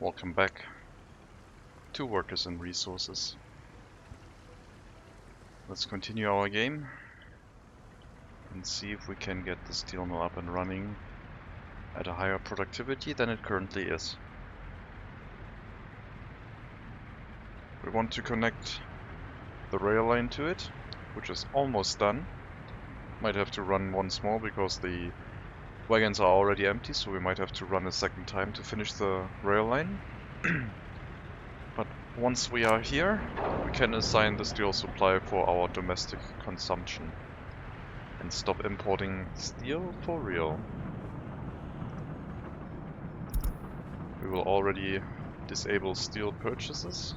Welcome back to Workers and Resources. Let's continue our game and see if we can get the steel mill up and running at a higher productivity than it currently is. We want to connect the rail line to it, which is almost done. Might have to run once more because the wagons are already empty, so we might have to run a second time to finish the rail line. But once we are here, we can assign the steel supply for our domestic consumption and stop importing steel for real. We will already disable steel purchases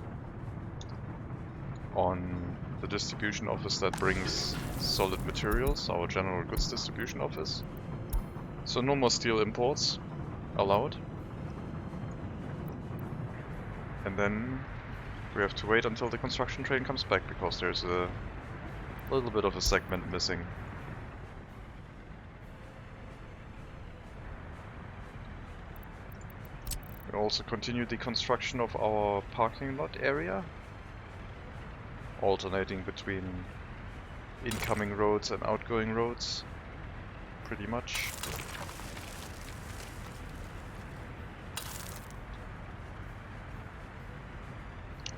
on the distribution office that brings solid materials, our general goods distribution office. So no more steel imports allowed. And then we have to wait until the construction train comes back because there's a little bit of a segment missing. We also continue the construction of our parking lot area, alternating between incoming roads and outgoing roads, pretty much.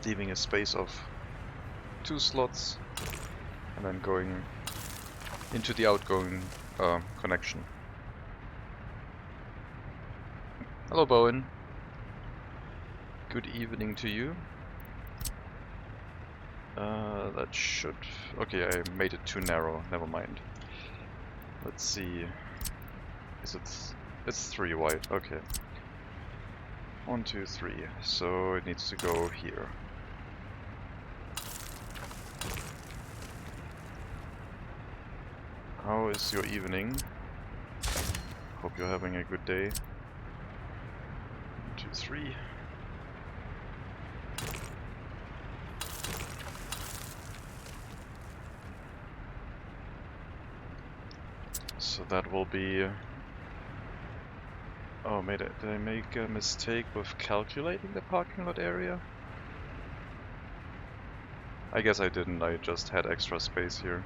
Leaving a space of 2 slots and then going into the outgoing connection. Hello Bowen. Good evening to you. That should... okay, I made it too narrow, never mind. Let's see... is it... it's 3 wide, okay. 1, 2, 3, so it needs to go here. How is your evening? Hope you're having a good day. 1, 2, 3. So that will be... oh, did I make a mistake with calculating the parking lot area? I guess I didn't, I just had extra space here.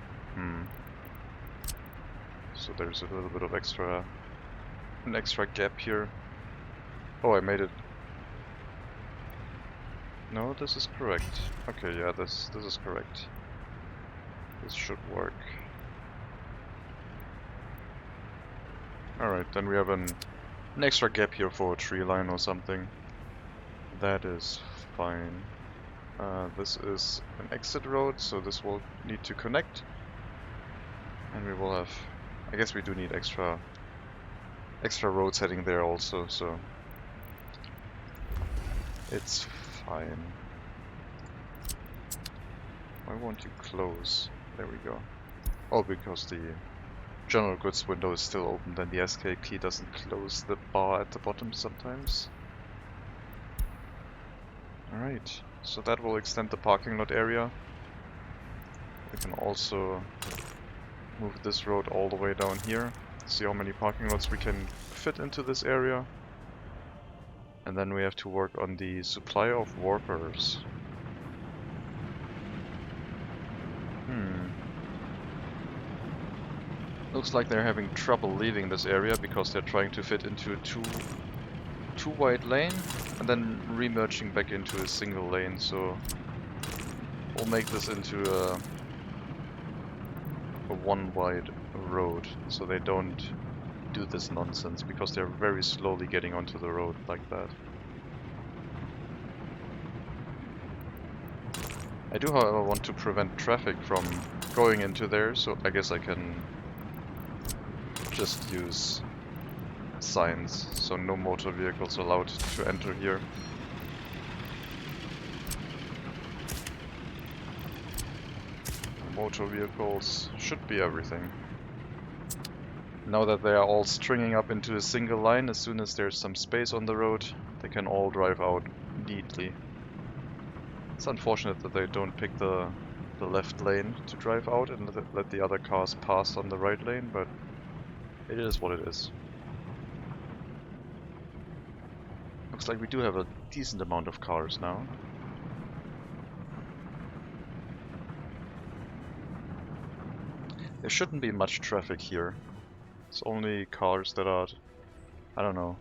So there's a little bit of an extra gap here. Oh, I made it. No, this is correct. Okay, yeah, this is correct. This should work. Alright, then we have an extra gap here for a tree line or something. That is fine. This is an exit road, so this will need to connect. And we will have... I guess we do need extra roads heading there also, so... it's fine. Why won't you close? There we go. Oh, because the general goods window is still open, then the escape key doesn't close the bar at the bottom sometimes. Alright, so that will extend the parking lot area. We can also move this road all the way down here. See how many parking lots we can fit into this area. And then we have to work on the supply of workers. Looks like they're having trouble leaving this area because they're trying to fit into a two wide lane and then re-merging back into a single lane, so we'll make this into a 1 wide road so they don't do this nonsense, because they're very slowly getting onto the road like that. I do, however, want to prevent traffic from going into there, so I guess I can just use signs, so no motor vehicles allowed to enter here. Motor vehicles should be everything. Now that they are all stringing up into a single line, as soon as there's some space on the road, they can all drive out neatly. It's unfortunate that they don't pick the left lane to drive out and let the other cars pass on the right lane, but it is what it is. Looks like we do have a decent amount of cars now. There shouldn't be much traffic here. It's only cars that are... I don't know.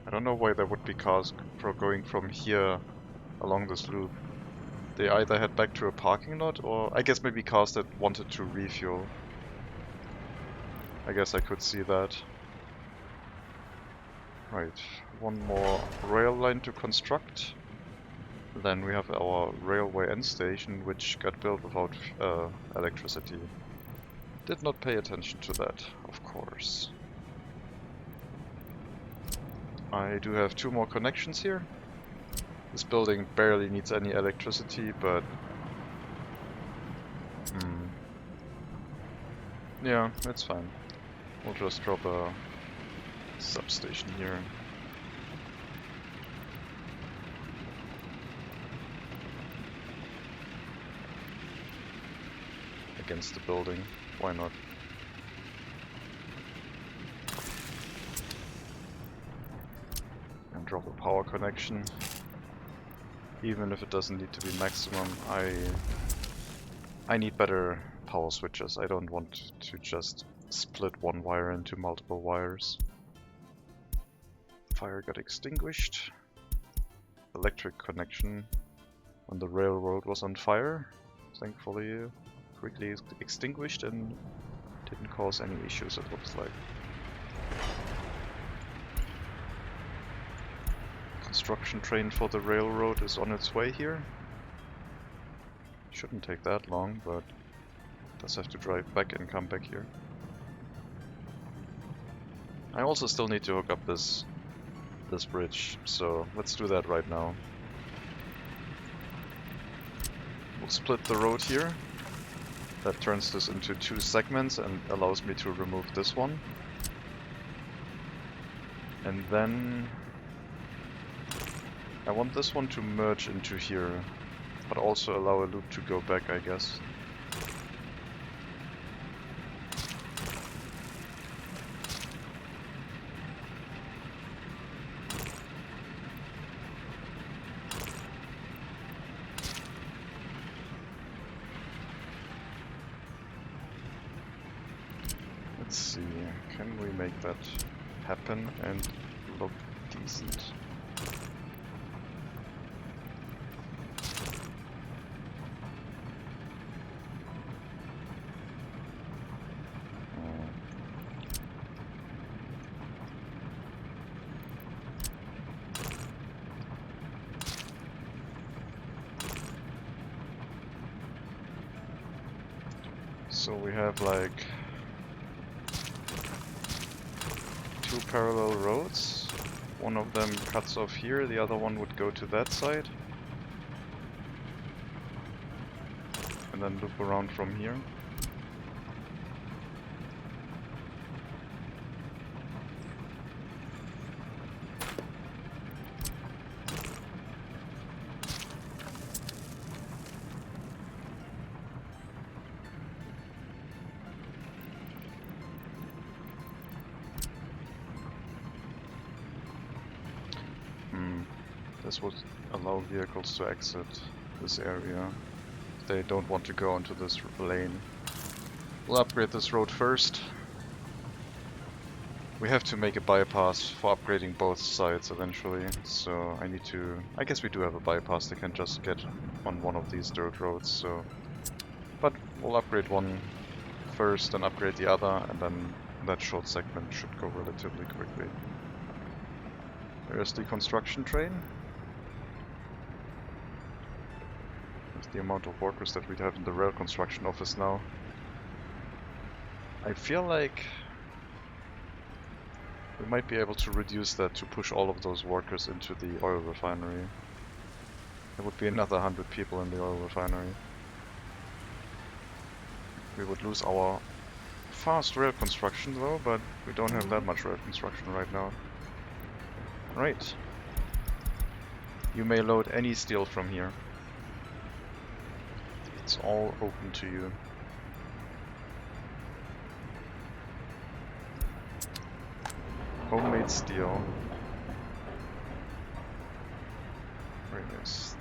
I don't know why there would be cars going from here along this loop. They either head back to a parking lot, or I guess maybe cars that wanted to refuel. I guess I could see that. Right, one more rail line to construct. Then we have our railway end station, which got built without electricity. Did not pay attention to that, of course. I do have 2 more connections here. This building barely needs any electricity, but... yeah, it's fine. We'll just drop a substation here. Against the building, why not? And drop a power connection. Even if it doesn't need to be maximum, I need better power switches. I don't want to just split one wire into multiple wires. Fire got extinguished. Electric connection when the railroad was on fire. Thankfully quickly extinguished and didn't cause any issues, it looks like. Construction train for the railroad is on its way here. Shouldn't take that long, but does have to drive back and come back here. I also still need to hook up this bridge, so let's do that right now. We'll split the road here. That turns this into 2 segments and allows me to remove this one. And then I want this one to merge into here, but also allow a loop to go back, I guess. Let's see, can we make that happen and look decent? So we have like 2 parallel roads. One of them cuts off here, the other one would go to that side. And then loop around from here. This would allow vehicles to exit this area. They don't want to go into this lane. We'll upgrade this road first. We have to make a bypass for upgrading both sides eventually, so I need to... I guess we do have a bypass that can just get on one of these dirt roads, so... But we'll upgrade one first, then upgrade the other, and then that short segment should go relatively quickly. There's the construction train. There's the amount of workers that we have in the rail construction office now. I feel like we might be able to reduce that to push all of those workers into the oil refinery. There would be another 100 people in the oil refinery. We would lose our fast rail construction though, but we don't have that much rail construction right now. Right. You may load any steel from here. It's all open to you. Homemade steel. Yes.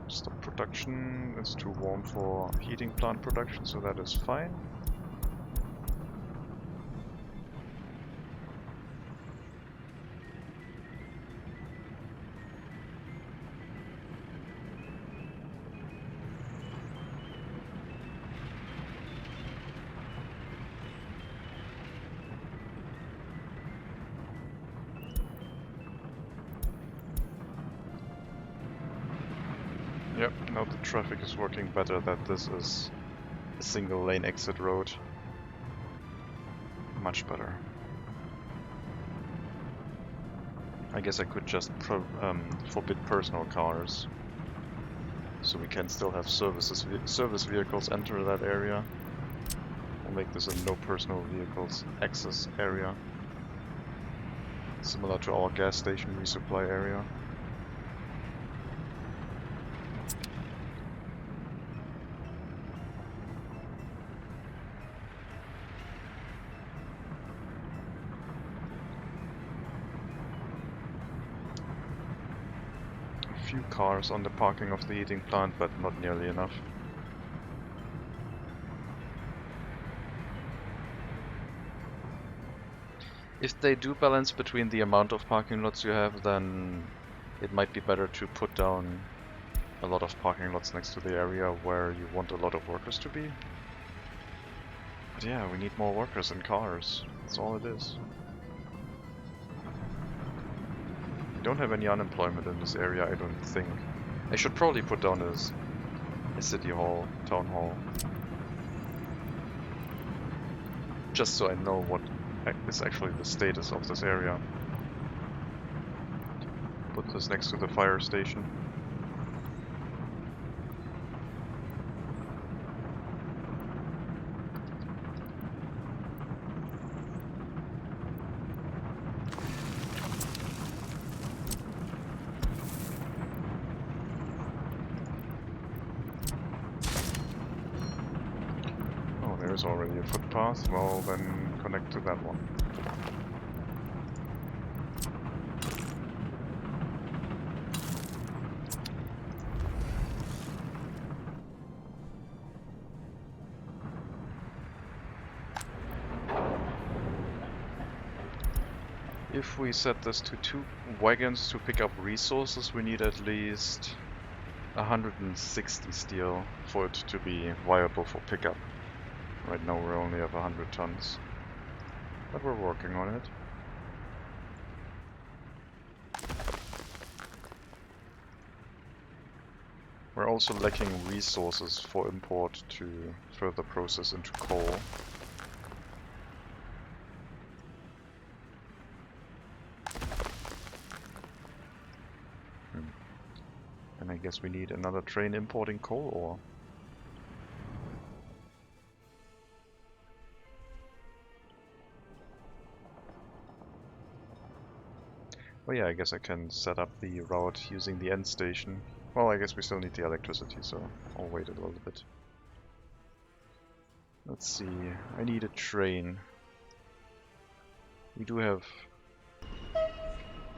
Stop production. It's too warm for heating plant production, so that is fine. Yep, now the traffic is working better that this is a single lane exit road. Much better. I guess I could just forbid personal cars, so we can still have service vehicles enter that area. We'll make this a no personal vehicles access area, similar to our gas station resupply area. Few cars on the parking of the heating plant, but not nearly enough. If they do balance between the amount of parking lots you have, then it might be better to put down a lot of parking lots next to the area where you want a lot of workers to be. But yeah, we need more workers and cars. That's all it is. We don't have any unemployment in this area, I don't think. I should probably put down a city hall, town hall. Just so I know what is actually the status of this area. Put this next to the fire station. There's already a footpath, well then connect to that one. If we set this to 2 wagons to pick up resources, we need at least 160 steel for it to be viable for pickup. Right now we only have 100 tons, but we're working on it. We're also lacking resources for import to further process into coal. And I guess we need another train importing coal ore. Oh yeah, I guess I can set up the route using the end station. Well, I guess we still need the electricity, so I'll wait a little bit. Let's see, I need a train. We do have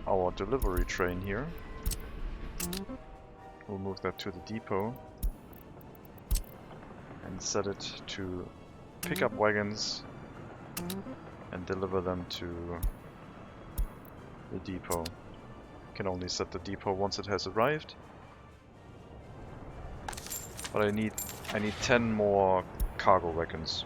our delivery train here. We'll move that to the depot and set it to pick up wagons and deliver them to the depot. Can only set the depot once it has arrived. But I need 10 more cargo wagons.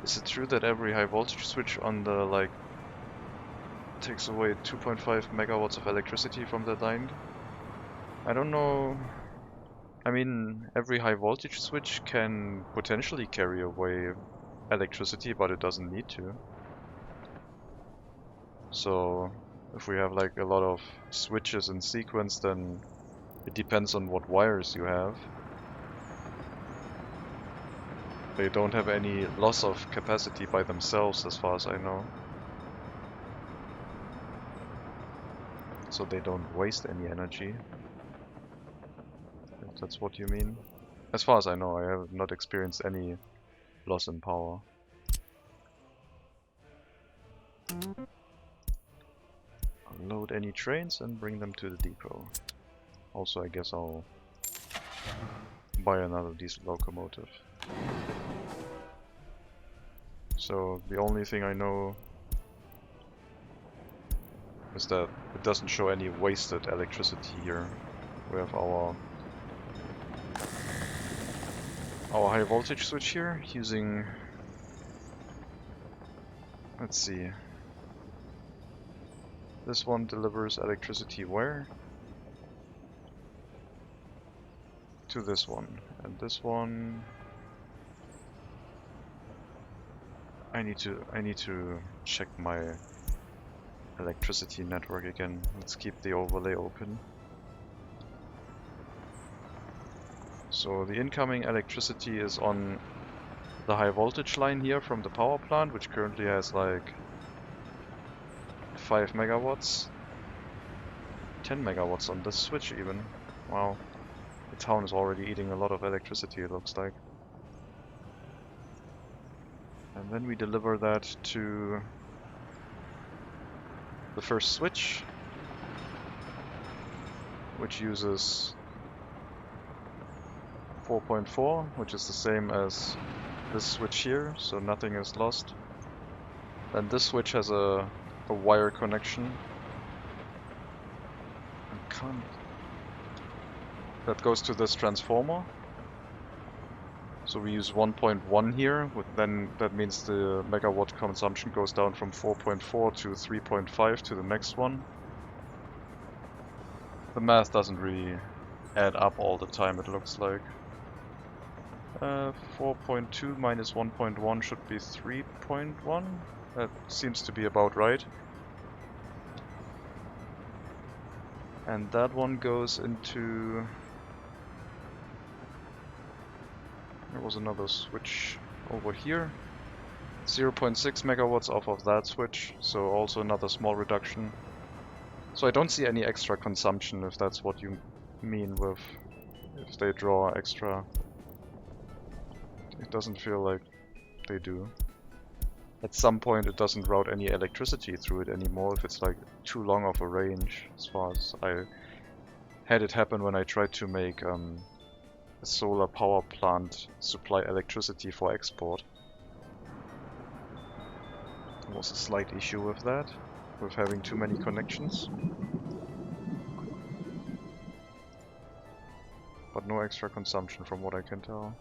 Is it true that every high voltage switch on the takes away 2.5 megawatts of electricity from the line? I don't know. I mean, every high voltage switch can potentially carry away electricity, but it doesn't need to. So if we have a lot of switches in sequence, then it depends on what wires you have. They don't have any loss of capacity by themselves, as far as I know. So they don't waste any energy. that's what you mean. As far as I know, I have not experienced any loss in power. Load any trains and bring them to the depot. Also, I guess I'll buy another diesel locomotive. So the only thing I know is that it doesn't show any wasted electricity here. We have our high voltage switch here using, let's see, this one delivers electricity where? To this one, and this one I need to check my electricity network again. Let's keep the overlay open. So the incoming electricity is on the high voltage line here from the power plant, which currently has like 5 megawatts. 10 megawatts on this switch even. Wow. The town is already eating a lot of electricity, it looks like. And then we deliver that to the first switch, which uses 4.4, which is the same as this switch here, so nothing is lost. Then this switch has a wire connection. That goes to this transformer. So we use 1.1 here, then that means the megawatt consumption goes down from 4.4 to 3.5 to the next one. The math doesn't really add up all the time, it looks like. 4.2 minus 1.1 should be 3.1. That seems to be about right. And that one goes into... There was another switch over here. 0.6 megawatts off of that switch, so also another small reduction. So I don't see any extra consumption, if that's what you mean with if they draw extra. It doesn't feel like they do. At some point it doesn't route any electricity through it anymore if it's like too long of a range, as far as I had it happen when I tried to make a solar power plant supply electricity for export. There was a slight issue with that, with having too many connections. But no extra consumption from what I can tell.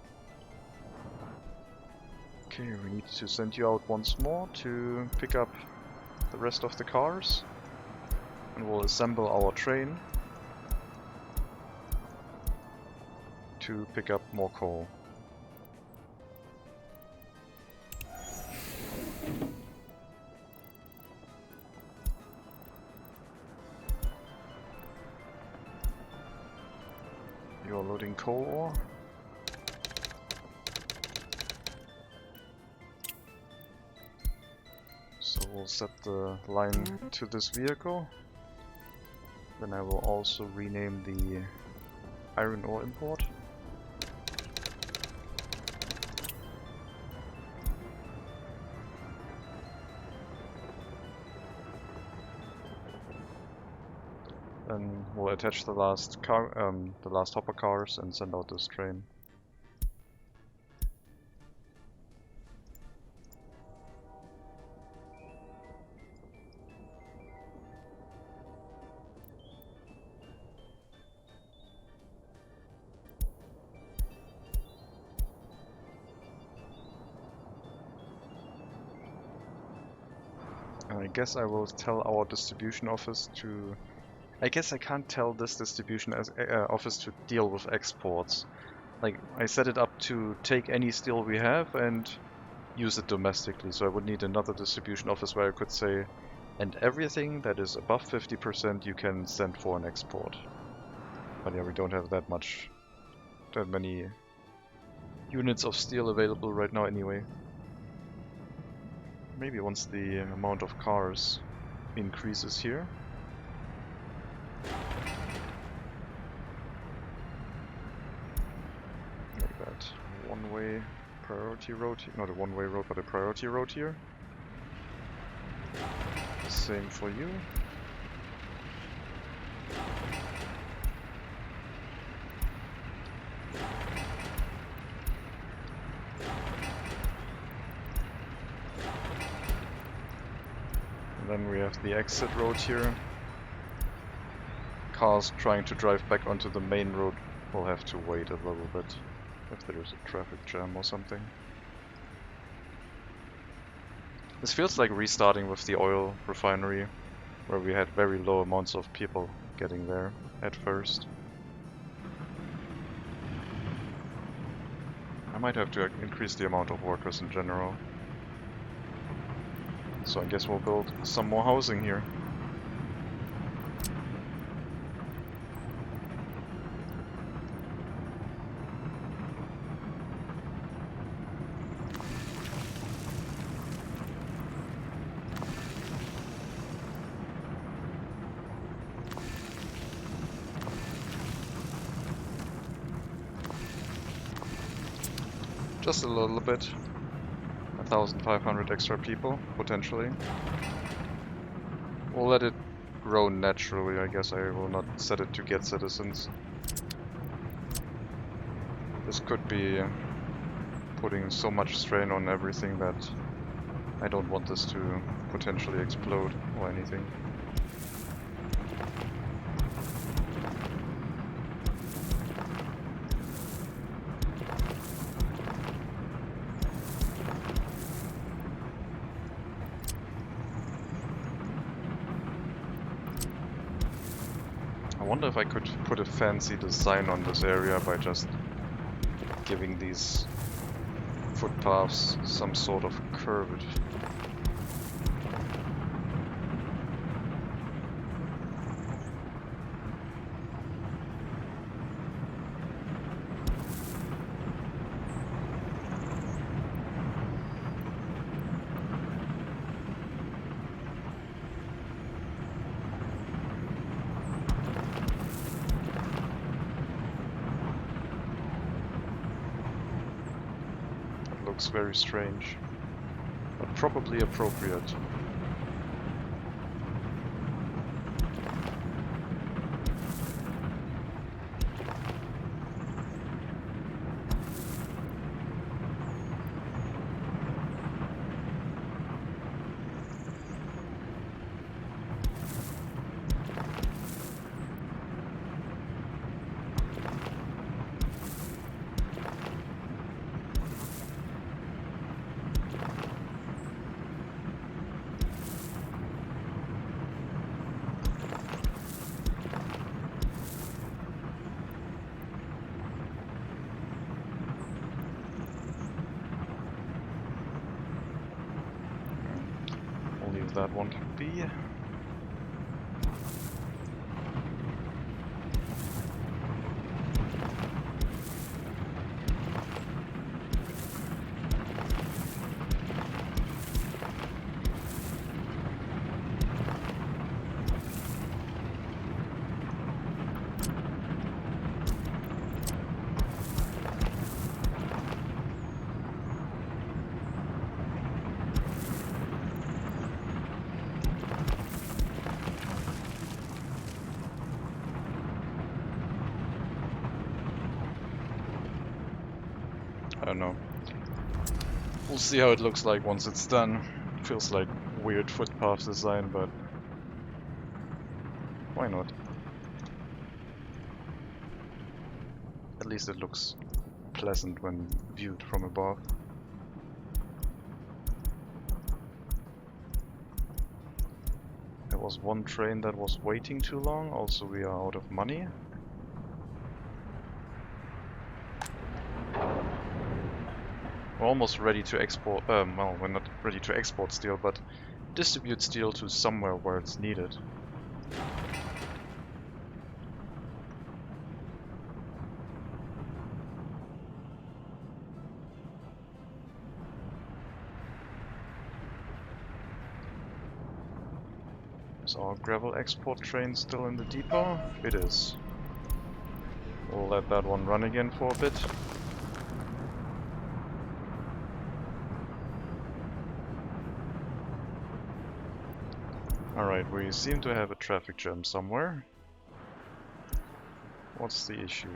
Okay, we need to send you out once more to pick up the rest of the cars. And we'll assemble our train to pick up more coal. You're loading coal ore. So we'll set the line to this vehicle. Then I will also rename the iron ore import. Then we'll attach the last hopper cars and send out this train. I guess I will tell our distribution office to... I guess I can't tell this distribution office to deal with exports. Like, I set it up to take any steel we have and use it domestically, so I would need another distribution office where I could say, and everything that is above 50% you can send for an export. But yeah, we don't have that many units of steel available right now anyway. Maybe once the amount of cars increases here. that one-way priority road here. Not a one-way road, but a priority road here. The same for you. And then we have the exit road here. Cars trying to drive back onto the main road will have to wait a little bit if there is a traffic jam or something. This feels like restarting with the oil refinery, where we had very low amounts of people getting there at first. I might have to increase the amount of workers in general. So I guess we'll build some more housing here. Just a little bit. 1,500 extra people, potentially. We'll let it grow naturally, I guess. I will not set it to get citizens. This could be putting so much strain on everything that I don't want this to potentially explode or anything. I wonder if I could put a fancy design on this area by just giving these footpaths some sort of curve. Looks very strange, but probably appropriate. That one to be. I don't know. We'll see how it looks like once it's done. Feels like weird footpath design, but why not? At least it looks pleasant when viewed from above. There was one train that was waiting too long, also we are out of money. We're almost ready to export, well, we're not ready to export steel, but distribute steel to somewhere where it's needed. Is our gravel export train still in the depot? It is. We'll let that one run again for a bit. Alright, we seem to have a traffic jam somewhere. What's the issue?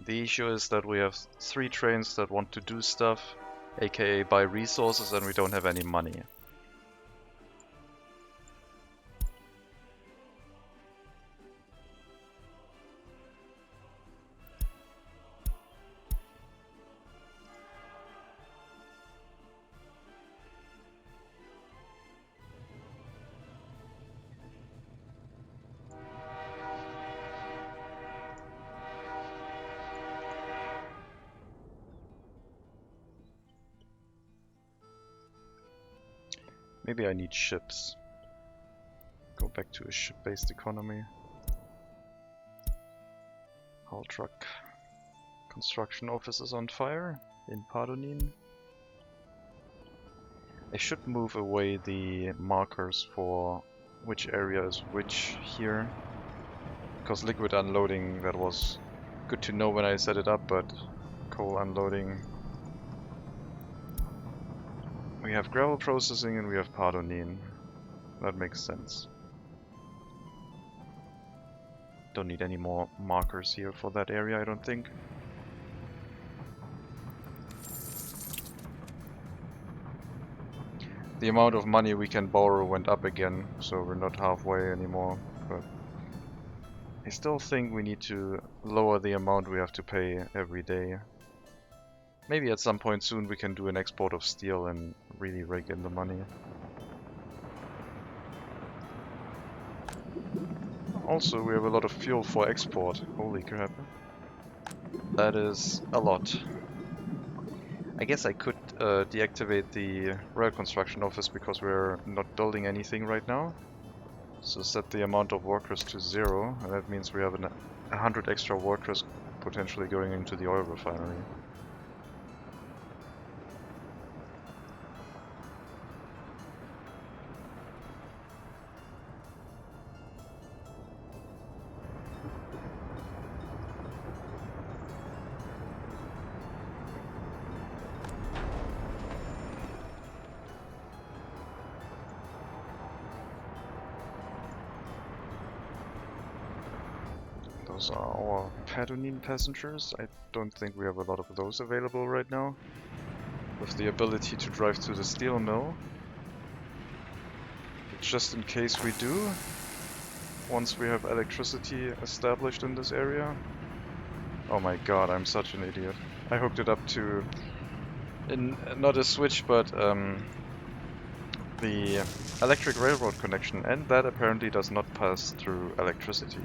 The issue is that we have 3 trains that want to do stuff, aka buy resources, and we don't have any money. Maybe I need ships. Go back to a ship-based economy. Haul truck. Construction office is on fire in Pardonin. I should move away the markers for which area is which here. Because liquid unloading, that was good to know when I set it up, but coal unloading. We have gravel processing and we have Pardonin. That makes sense. Don't need any more markers here for that area, I don't think. The amount of money we can borrow went up again, so we're not halfway anymore. But I still think we need to lower the amount we have to pay every day. Maybe at some point soon we can do an export of steel and really rake in the money. Also, we have a lot of fuel for export. Holy crap. That is a lot. I guess I could deactivate the rail construction office because we're not building anything right now. So set the amount of workers to 0, and that means we have 100 extra workers potentially going into the oil refinery. Those are our Pardonin passengers. I don't think we have a lot of those available right now. With the ability to drive to the steel mill. But just in case we do, once we have electricity established in this area. Oh my god, I'm such an idiot. I hooked it up to, not a switch, but the electric railroad connection, and that apparently does not pass through electricity.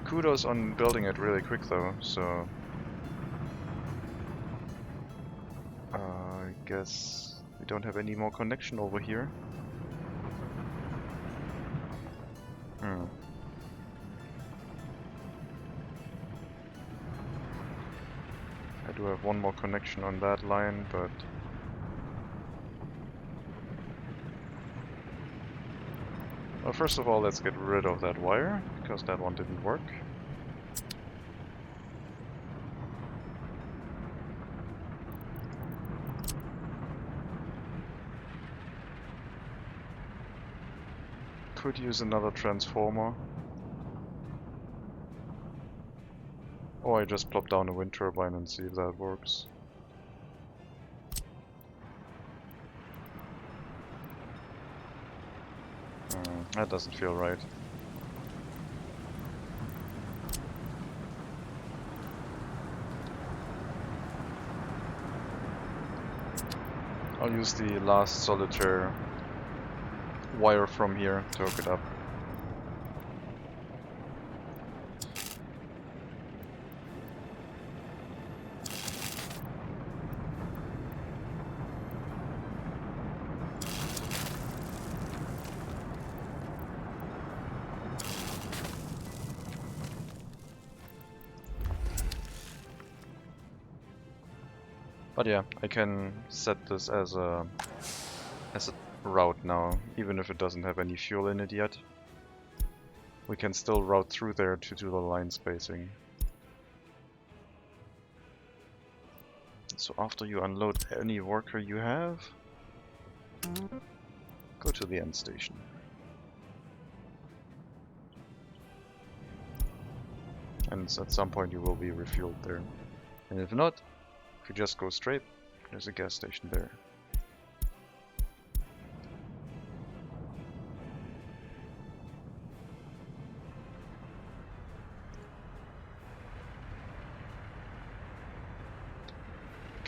Kudos on building it really quick though, so I guess we don't have any more connection over here. I do have one more connection on that line, but well, first of all, let's get rid of that wire, because that one didn't work. Could use another transformer. Or I just plop down a wind turbine and see if that works. That doesn't feel right. I'll use the last solitaire wire from here to hook it up. But yeah, I can set this as a route now, even if it doesn't have any fuel in it yet. We can still route through there to do the line spacing. So after you unload any worker you have, go to the end station. And at some point you will be refueled there. And if not, if you just go straight, there's a gas station there.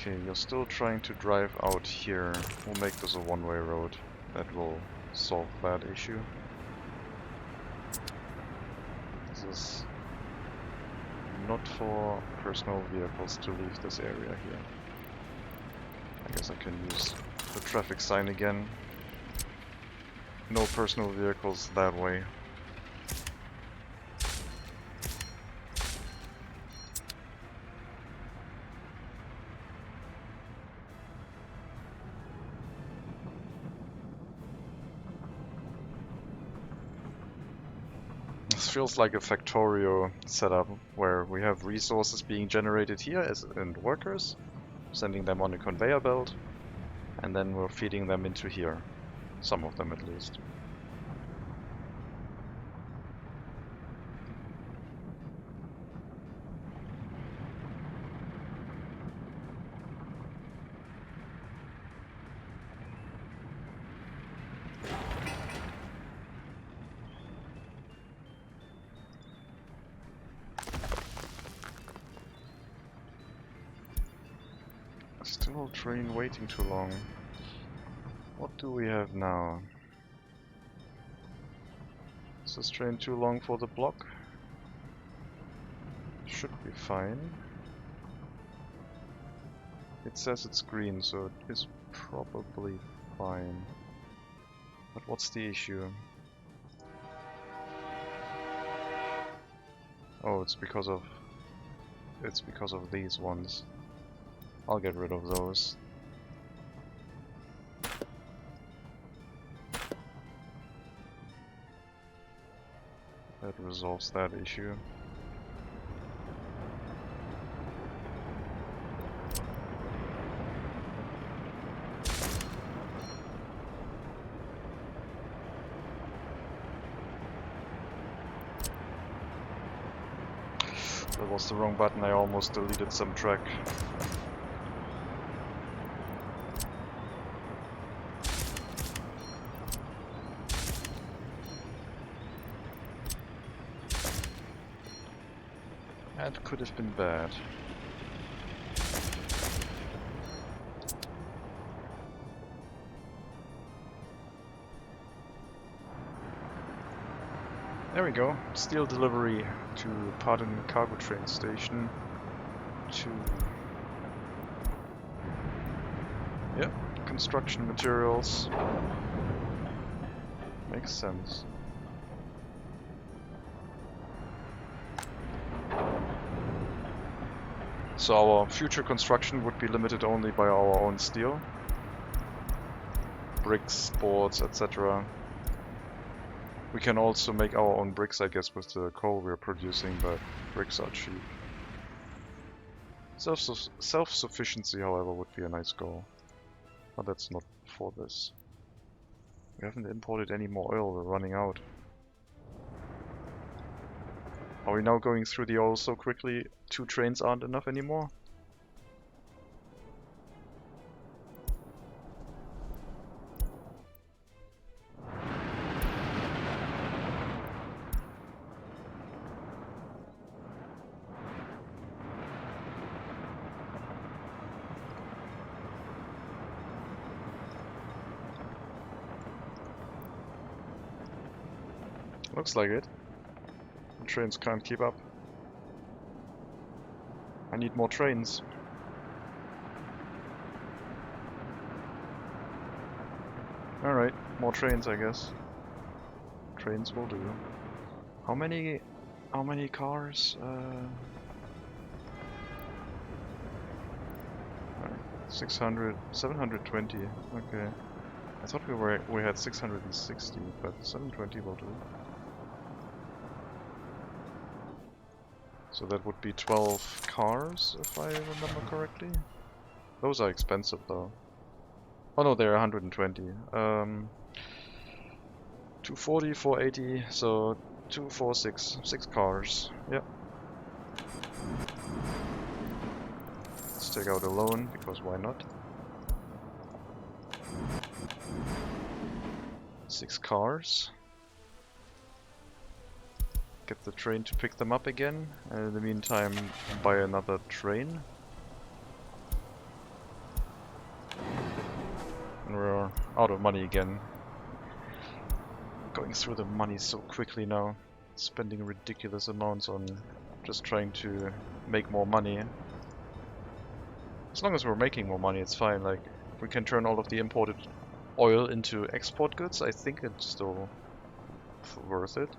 Okay, you're still trying to drive out here. We'll make this a one-way road. That will solve that issue. This is not for personal vehicles to leave this area here. I guess I can use the traffic sign again. No personal vehicles that way. This feels like a Factorio setup where we have resources being generated here and workers, sending them on a conveyor belt, and then we're feeding them into here. Some of them at least. Still train waiting too long. What do we have now? Is this train too long for the block? Should be fine. It says it's green, so it is probably fine. But what's the issue? Oh, it's because of these ones. I'll get rid of those. That resolves that issue. That was the wrong button, I almost deleted some track. That could have been bad. There we go. Steel delivery to Pardon Cargo Train Station. Yep, construction materials. Makes sense. So our future construction would be limited only by our own steel. Bricks, boards, etc. We can also make our own bricks, I guess, with the coal we're producing, but bricks are cheap. Self-sufficiency, however, would be a nice goal. But that's not for this. We haven't imported any more oil, we're running out. Are we now going through the oil so quickly 2 trains aren't enough anymore? Looks like it. The trains can't keep up. I need more trains. Alright, more trains I guess. Trains will do. How many cars? 600, 720. Okay. I thought we had 660, but 720 will do. So that would be 12 cars, if I remember correctly. Those are expensive though. Oh no, they're 120. 240, 480, so 246, 6 cars. Yep. Let's take out a loan, because why not? 6 cars. Get the train to pick them up again, and in the meantime buy another train. And we're out of money again. Going through the money so quickly now. Spending ridiculous amounts on just trying to make more money. As long as we're making more money, it's fine. Like, if we can turn all of the imported oil into export goods, I think it's still worth it.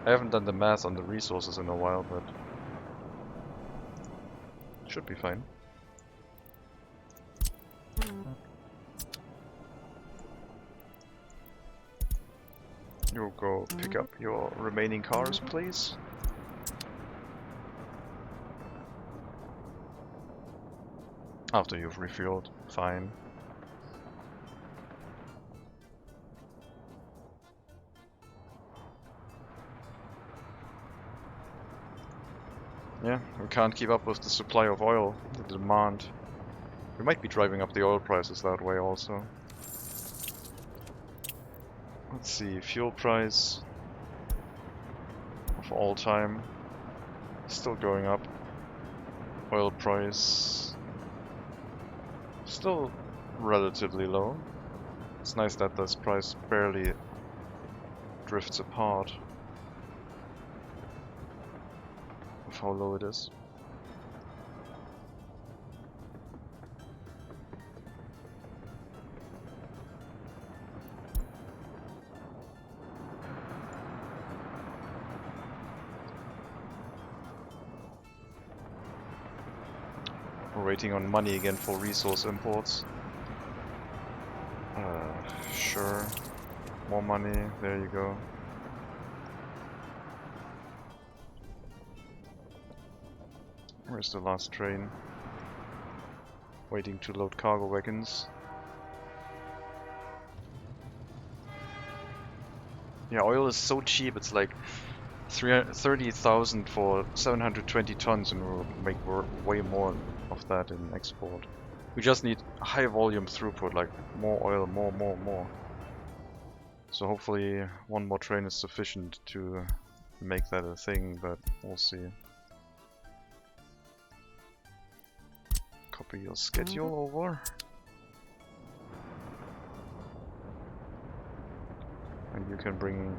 I haven't done the math on the resources in a while, but should be fine. You'll go pick up your remaining cars, please. After you've refueled, fine. Yeah, we can't keep up with the supply of oil, the demand. We might be driving up the oil prices that way also. Let's see, fuel price of all time, still going up. Oil price, still relatively low. It's nice that this price barely drifts apart with how low it is. We're waiting on money again for resource imports. Sure. More money, there you go. Where's the last train? Waiting to load cargo wagons. Yeah, oil is so cheap, it's like 30,000 for 720 tons, and we'll make way more of that in export. We just need high volume throughput, like more oil, more. So hopefully one more train is sufficient to make that a thing, but we'll see. Copy your schedule over. And you can bring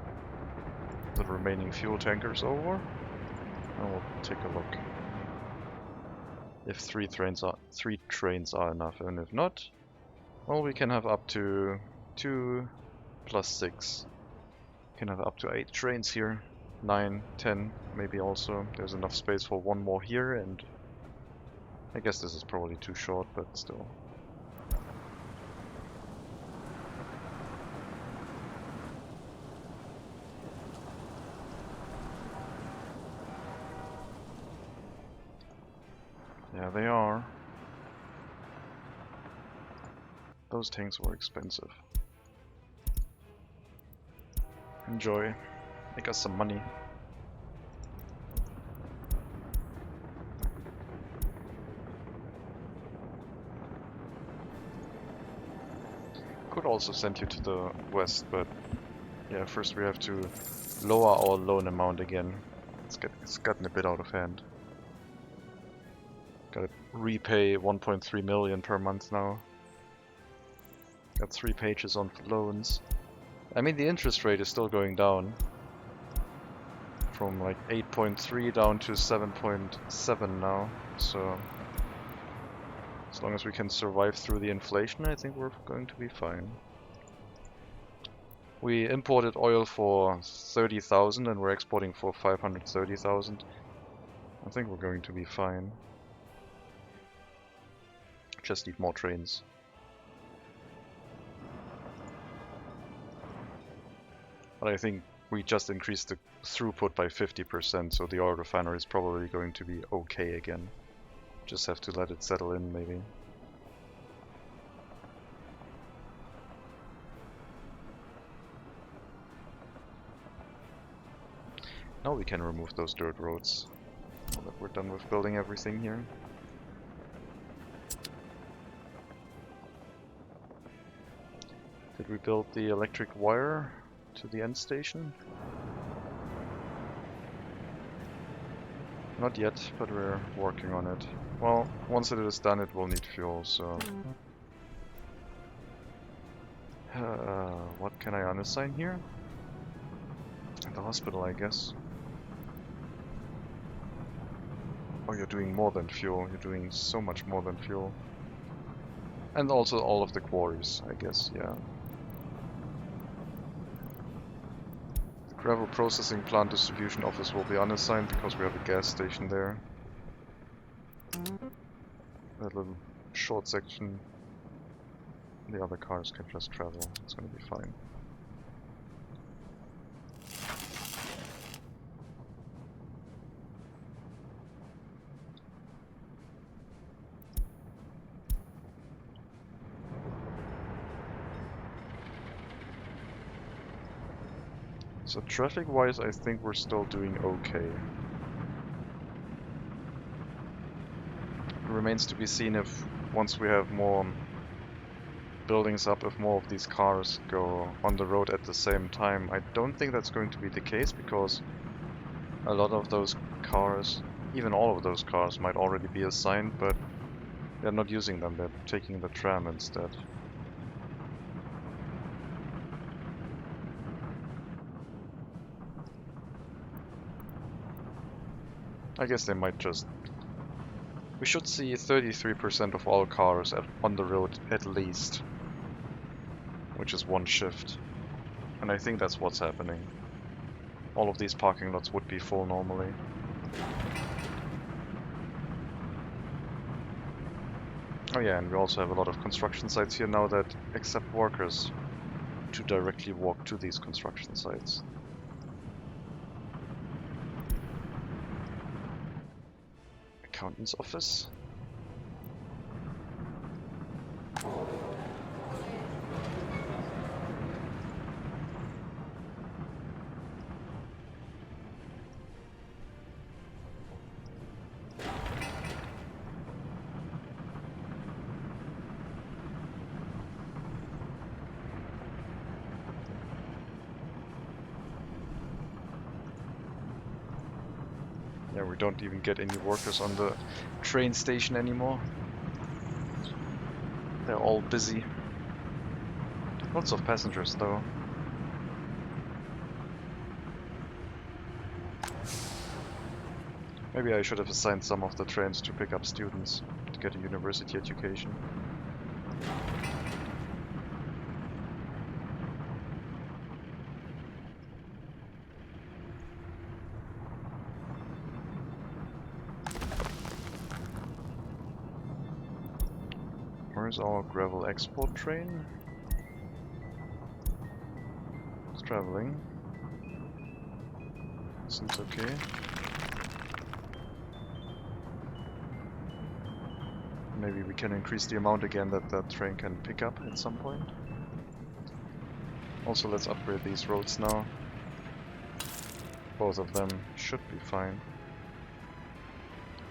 the remaining fuel tankers over, and we'll take a look if three trains are enough, and if not, well, we can have up to 2 plus 6. We can have up to 8 trains here, 9, 10 maybe also. There's enough space for one more here, and I guess this is probably too short, but still. Yeah, they are. Those tanks were expensive. Enjoy. Make us some money. Could also send you to the west, but yeah, first we have to lower our loan amount again. It's gotten a bit out of hand. Gotta repay 1.3 million per month now. Got 3 pages on loans. I mean, the interest rate is still going down. From like 8.3 down to 7.7 now. So as long as we can survive through the inflation, I think we're going to be fine. We imported oil for 30,000 and we're exporting for 530,000. I think we're going to be fine. Just need more trains. But I think we just increased the throughput by 50%, so the oil refinery is probably going to be okay again. Just have to let it settle in, maybe. Now we can remove those dirt roads. Now that we're done with building everything here. Did we build the electric wire to the end station? Not yet, but we're working on it. Well, once it is done, it will need fuel, so... what can I unassign here? At the hospital, I guess. Oh, you're doing more than fuel. You're doing so much more than fuel. And also all of the quarries, I guess, yeah. The gravel processing plant distribution office will be unassigned because we have a gas station there. That little short section. The other cars can just travel. It's gonna be fine. So traffic-wise, I think we're still doing okay. It remains to be seen if, once we have more buildings up, if more of these cars go on the road at the same time. I don't think that's going to be the case, because a lot of those cars, even all of those cars, might already be assigned, but they're not using them, they're taking the tram instead. I guess they might just... We should see 33% of all cars on the road at least, which is one shift. And I think that's what's happening. All of these parking lots would be full normally. Oh yeah, and we also have a lot of construction sites here now that accept workers to directly walk to these construction sites. Accountant's office. Yeah, we don't even get any workers on the train station anymore. They're all busy. Lots of passengers though. Maybe I should have assigned some of the trains to pick up students to get a university education. Where's our gravel export train? It's traveling. Seems okay. Maybe we can increase the amount again that that train can pick up at some point. Also, let's upgrade these roads now. Both of them should be fine.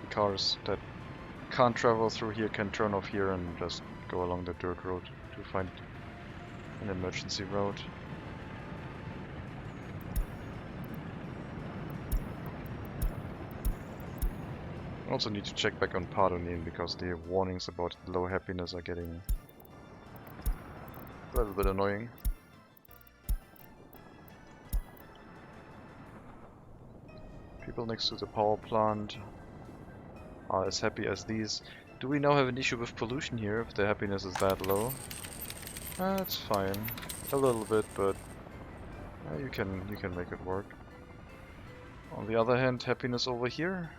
The cars that can't travel through here can turn off here and just go along the dirt road to find an emergency road. I also need to check back on Pardonin because the warnings about low happiness are getting a little bit annoying. People next to the power plant are as happy as these. Do we now have an issue with pollution here if the happiness is that low? That's fine. A little bit, but you can make it work. On the other hand, happiness over here,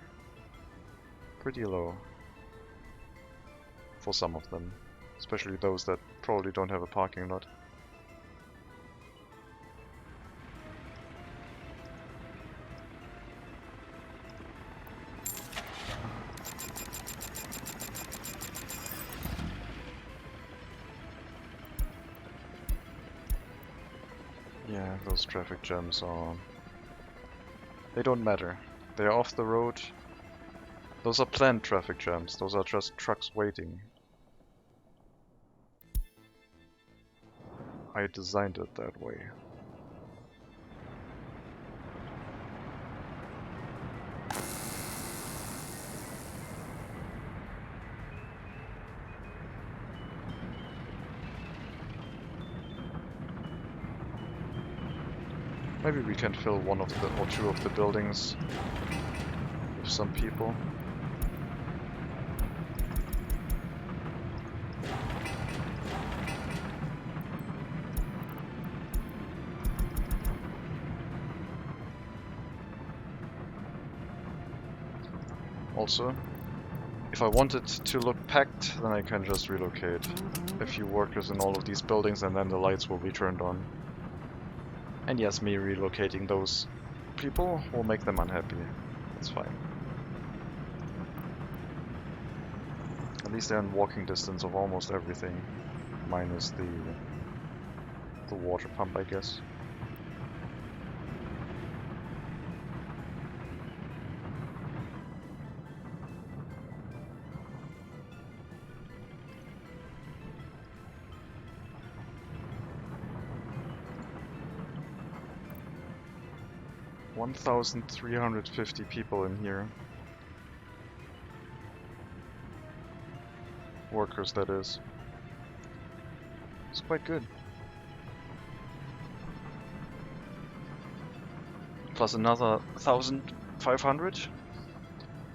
pretty low. For some of them. Especially those that probably don't have a parking lot. Yeah, those traffic jams are They don't matter. They're off the road. Those are planned traffic jams. Those are just trucks waiting. I designed it that way. Maybe we can fill one of the or two of the buildings with some people. Also, if I want it to look packed, then I can just relocate a few workers in all of these buildings and then the lights will be turned on. And yes, me relocating those people will make them unhappy. That's fine. At least they're in walking distance of almost everything, minus the water pump, I guess. $1,350 people in here. Workers, that is. It's quite good. Plus another 1,500.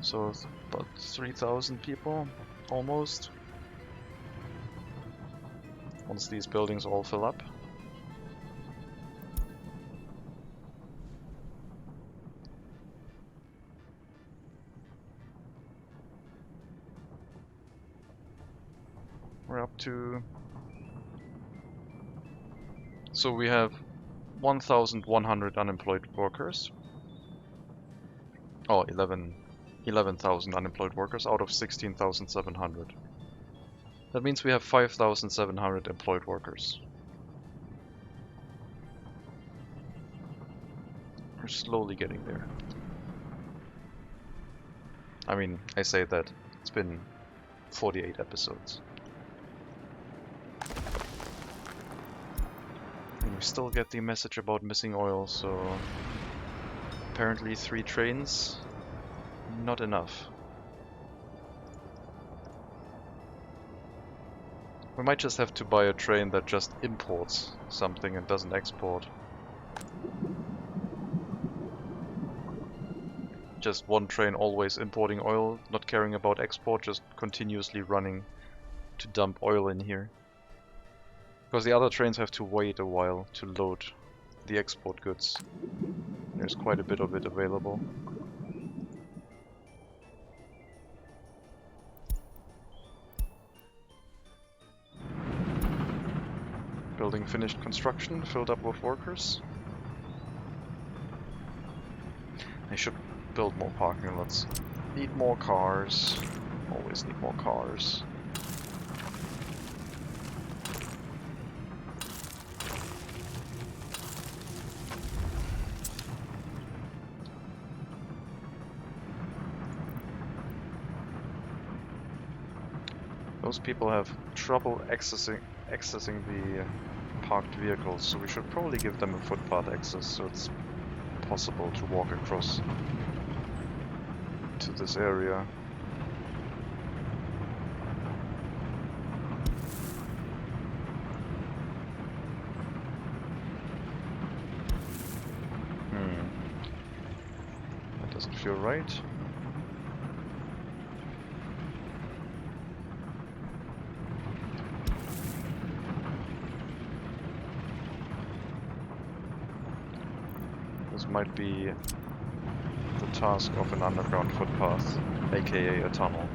So about 3,000 people, almost. Once these buildings all fill up. We're up to... So we have 1,100 unemployed workers. Oh, 11,000 unemployed workers out of 16,700. That means we have 5,700 employed workers. We're slowly getting there. I mean, I say that. It's been 48 episodes. And we still get the message about missing oil, so apparently 3 trains, not enough. We might just have to buy a train that just imports something and doesn't export. Just one train always importing oil, not caring about export, just continuously running to dump oil in here. Because the other trains have to wait a while to load the export goods. There's quite a bit of it available. Building finished construction, filled up with workers. I should build more parking lots. Need more cars. Always need more cars. Those people have trouble accessing the parked vehicles, so we should probably give them a footpath access so it's possible to walk across to this area. That doesn't feel right. This might be the task of an underground footpath, aka a tunnel.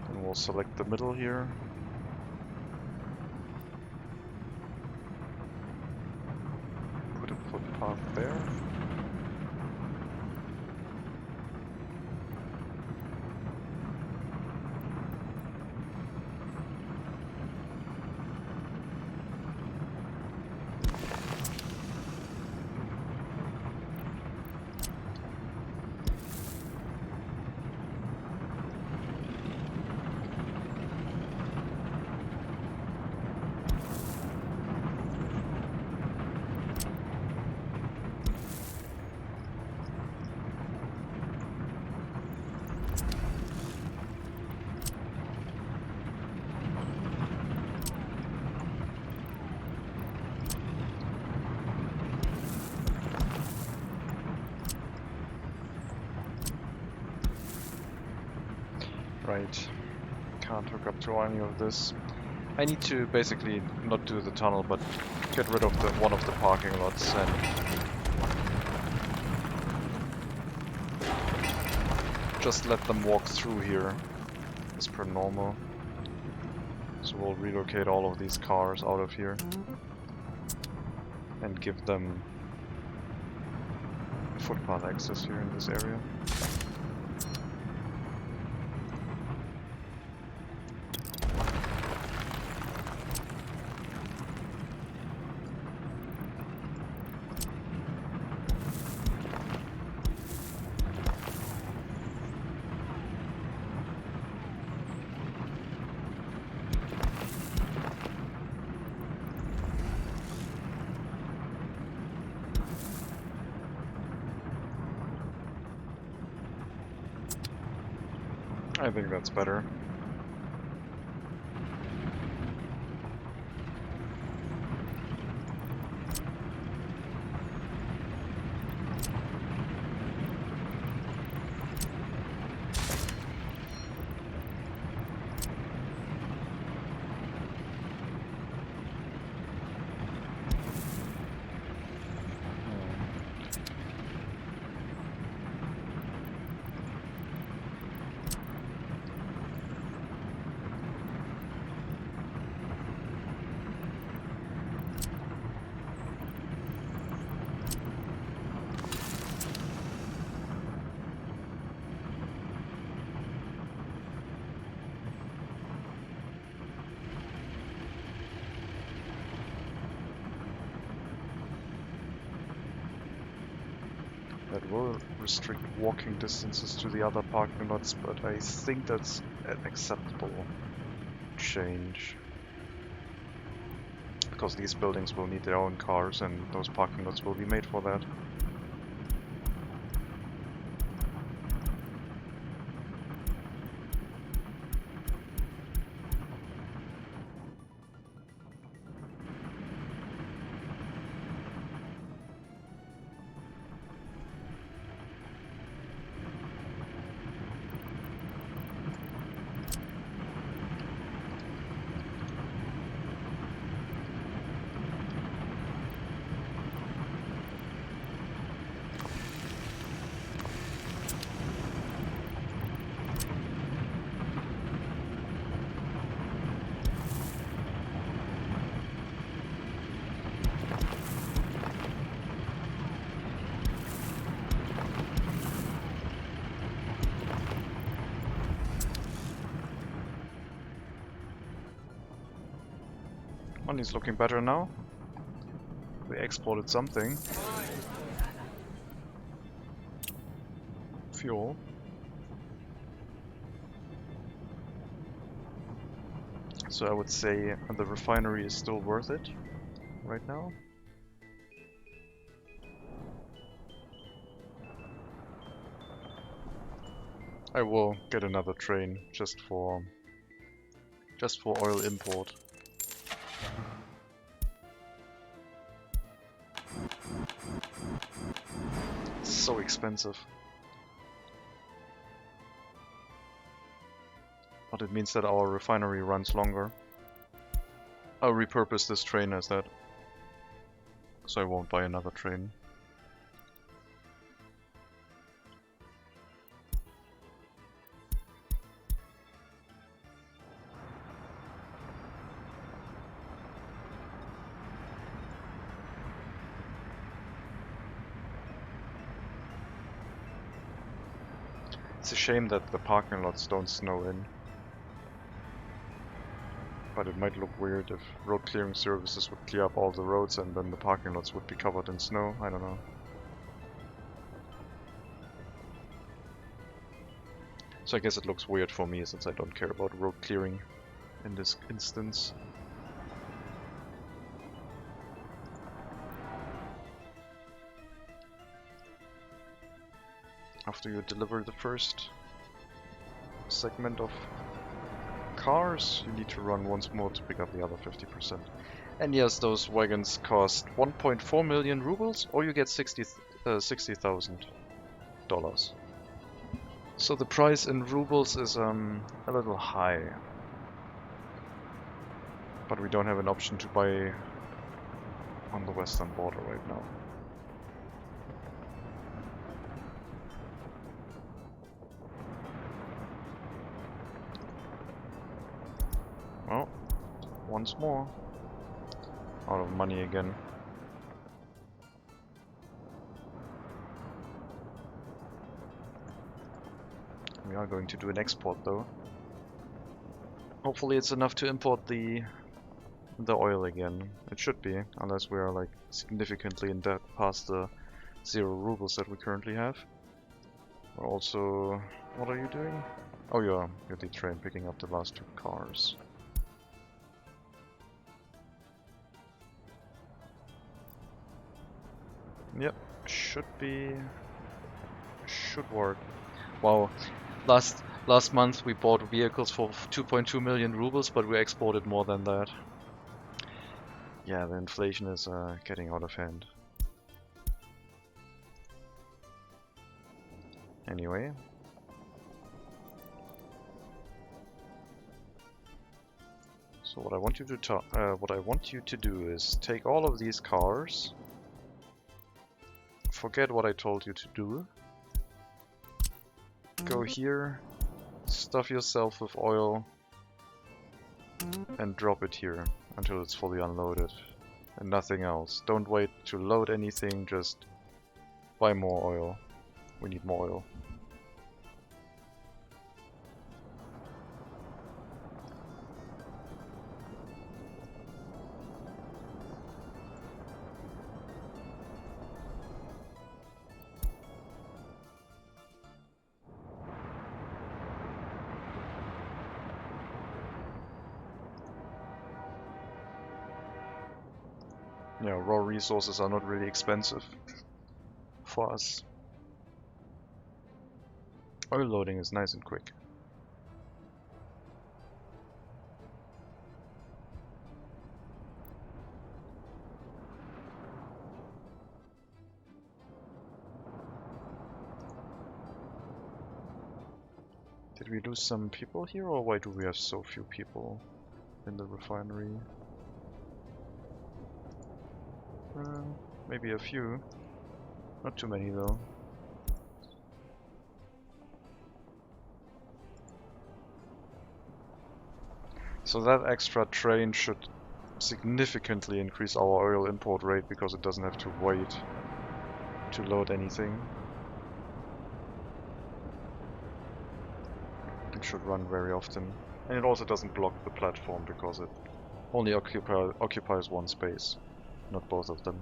And we'll select the middle here. Put a footpath there. Right. Can't hook up to any of this. I need to basically not do the tunnel, but get rid of one of the parking lots and just let them walk through here as per normal. So we'll relocate all of these cars out of here and give them footpath access here in this area. I think that's better. That will restrict walking distances to the other parking lots, but I think that's an acceptable change. Because these buildings will need their own cars and those parking lots will be made for that. Money's looking better now. We exported something. Fuel. So I would say the refinery is still worth it right now. I will get another train just for oil import. It's so expensive. But it means that our refinery runs longer. I'll repurpose this train as that. So I won't buy another train. It's a shame that the parking lots don't snow in. But it might look weird if road clearing services would clear up all the roads and then the parking lots would be covered in snow. I don't know. So I guess it looks weird for me since I don't care about road clearing in this instance. After you deliver the first segment of cars, you need to run once more to pick up the other 50%. And yes, those wagons cost 1.4 million rubles, or you get $60,000. So the price in rubles is a little high. But we don't have an option to buy on the western border right now. Well, once more, out of money again. We are going to do an export though. Hopefully it's enough to import the oil again. It should be, unless we are like significantly in debt past the 0 rubles that we currently have. We're also... what are you doing? Oh, you're the train picking up the last 2 cars. Yep, should work. Wow, last month we bought vehicles for 2.2 million rubles, but we exported more than that. Yeah, the inflation is getting out of hand. Anyway. So what I want you to do is take all of these cars. Forget what I told you to do. Go here, stuff yourself with oil, and drop it here until it's fully unloaded. And nothing else. Don't wait to load anything, just buy more oil. We need more oil. Yeah, raw resources are not really expensive for us. Oil loading is nice and quick. Did we lose some people here, or why do we have so few people in the refinery? Maybe a few. Not too many though. So that extra train should significantly increase our oil import rate because it doesn't have to wait to load anything. It should run very often. And it also doesn't block the platform because it only occupies one space, not both of them.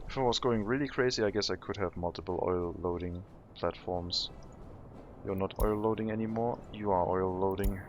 If I was going really crazy, I guess I could have multiple oil loading platforms. You're not oil loading anymore, you are oil loading.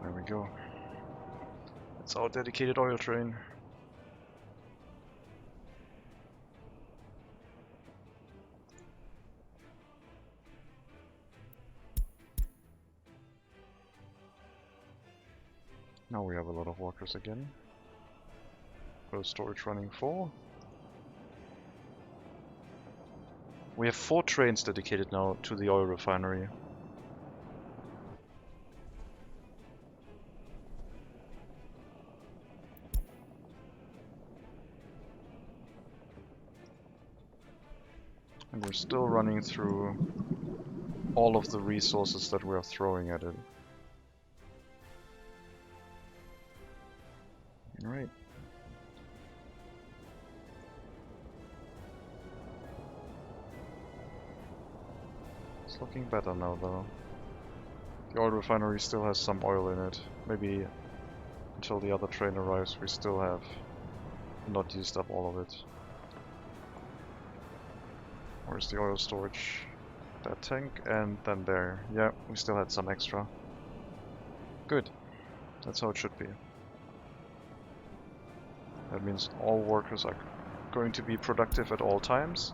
There we go. It's our dedicated oil train. Now we have a lot of workers again. Oil storage running full. We have 4 trains dedicated now to the oil refinery. And we're still running through all of the resources that we are throwing at it. Alright. It's looking better now though. The oil refinery still has some oil in it. Maybe until the other train arrives we still have not used up all of it. Where's the oil storage? That tank, and then there. Yeah, we still had some extra. Good. That's how it should be. That means all workers are going to be productive at all times.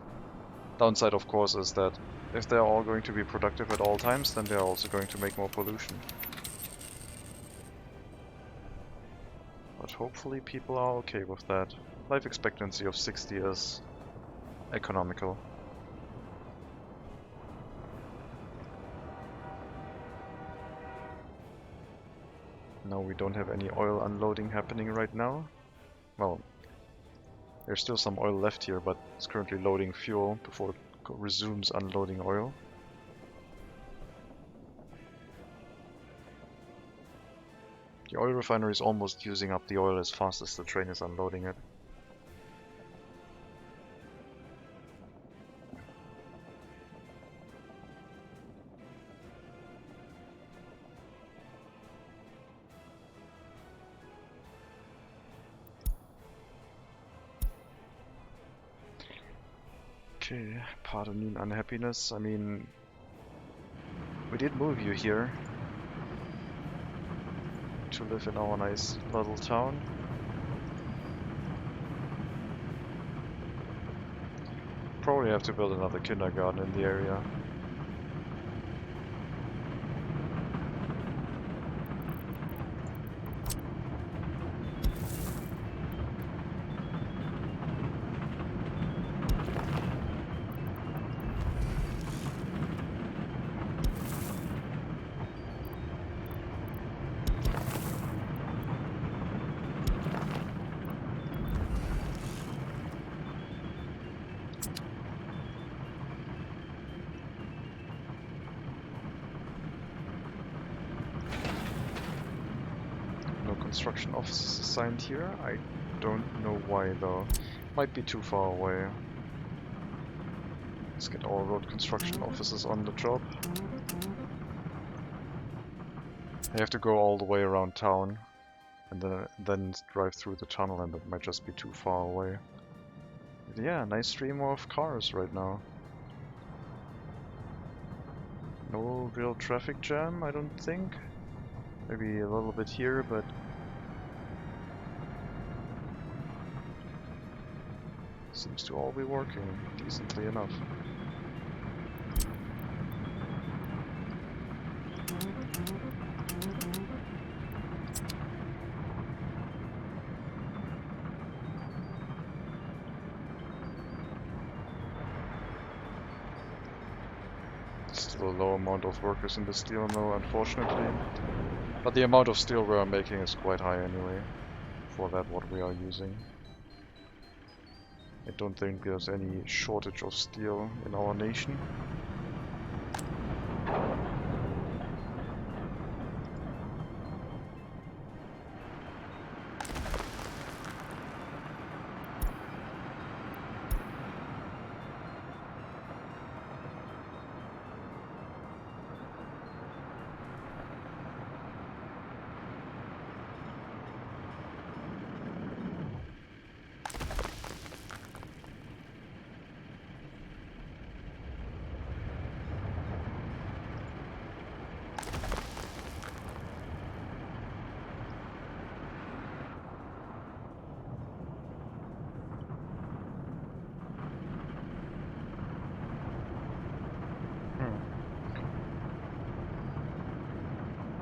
Downside, of course, is that if they're all going to be productive at all times, then they're also going to make more pollution. But hopefully people are okay with that. Life expectancy of 60 is economical. No, we don't have any oil unloading happening right now. Well, there's still some oil left here, but it's currently loading fuel before it resumes unloading oil. The oil refinery is almost using up the oil as fast as the train is unloading it. Okay, pardon unhappiness. I mean, we did move you here to live in our nice little town. Probably have to build another kindergarten in the area. Construction offices assigned here. I don't know why though. Might be too far away. Let's get all road construction offices on the job. I have to go all the way around town and then drive through the tunnel, and that might just be too far away. But yeah, nice stream of cars right now. No real traffic jam, I don't think. Maybe a little bit here, but seems to all be working decently enough. Still a low amount of workers in the steel mill, unfortunately. But the amount of steel we are making is quite high anyway, for that what we are using. I don't think there's any shortage of steel in our nation.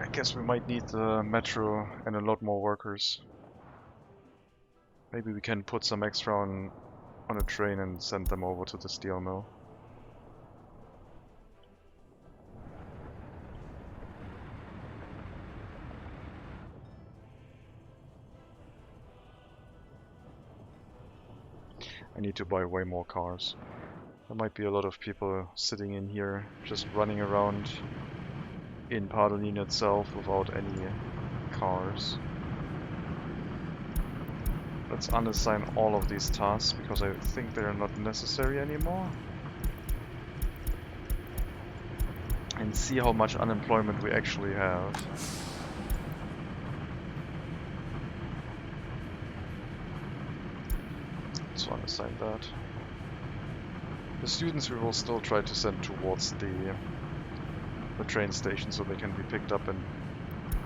I guess we might need the metro and a lot more workers. Maybe we can put some extra on a train and send them over to the steel mill. I need to buy way more cars. There might be a lot of people sitting in here, just running around in Pardelin itself without any cars. Let's unassign all of these tasks because I think they're not necessary anymore. And see how much unemployment we actually have. Let's unassign that. The students we will still try to send towards the train station so they can be picked up and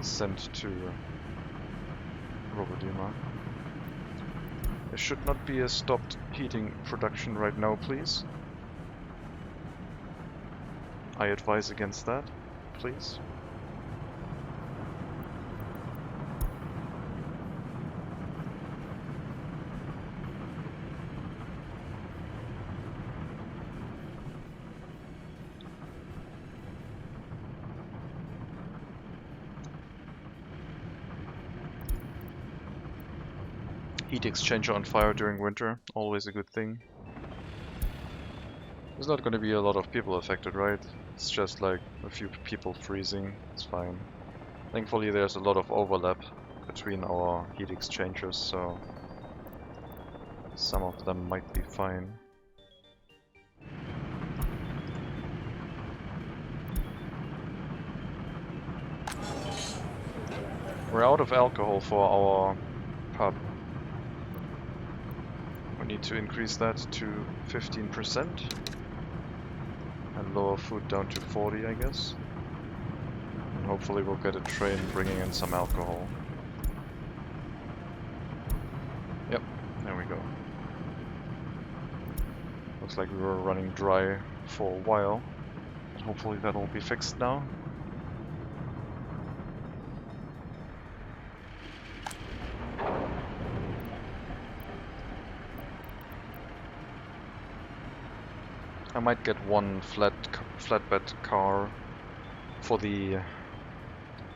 sent to Rovodima. There should not be a stopped heating production right now, please. I advise against that, please. Heat exchanger on fire during winter, always a good thing. There's not going to be a lot of people affected, right? It's just like a few people freezing, it's fine. Thankfully there's a lot of overlap between our heat exchangers, so some of them might be fine. We're out of alcohol for our pub. We need to increase that to 15% and lower food down to 40, I guess. And hopefully we'll get a train bringing in some alcohol. Yep, there we go. Looks like we were running dry for a while. Hopefully that'll be fixed now. I might get one flatbed car for the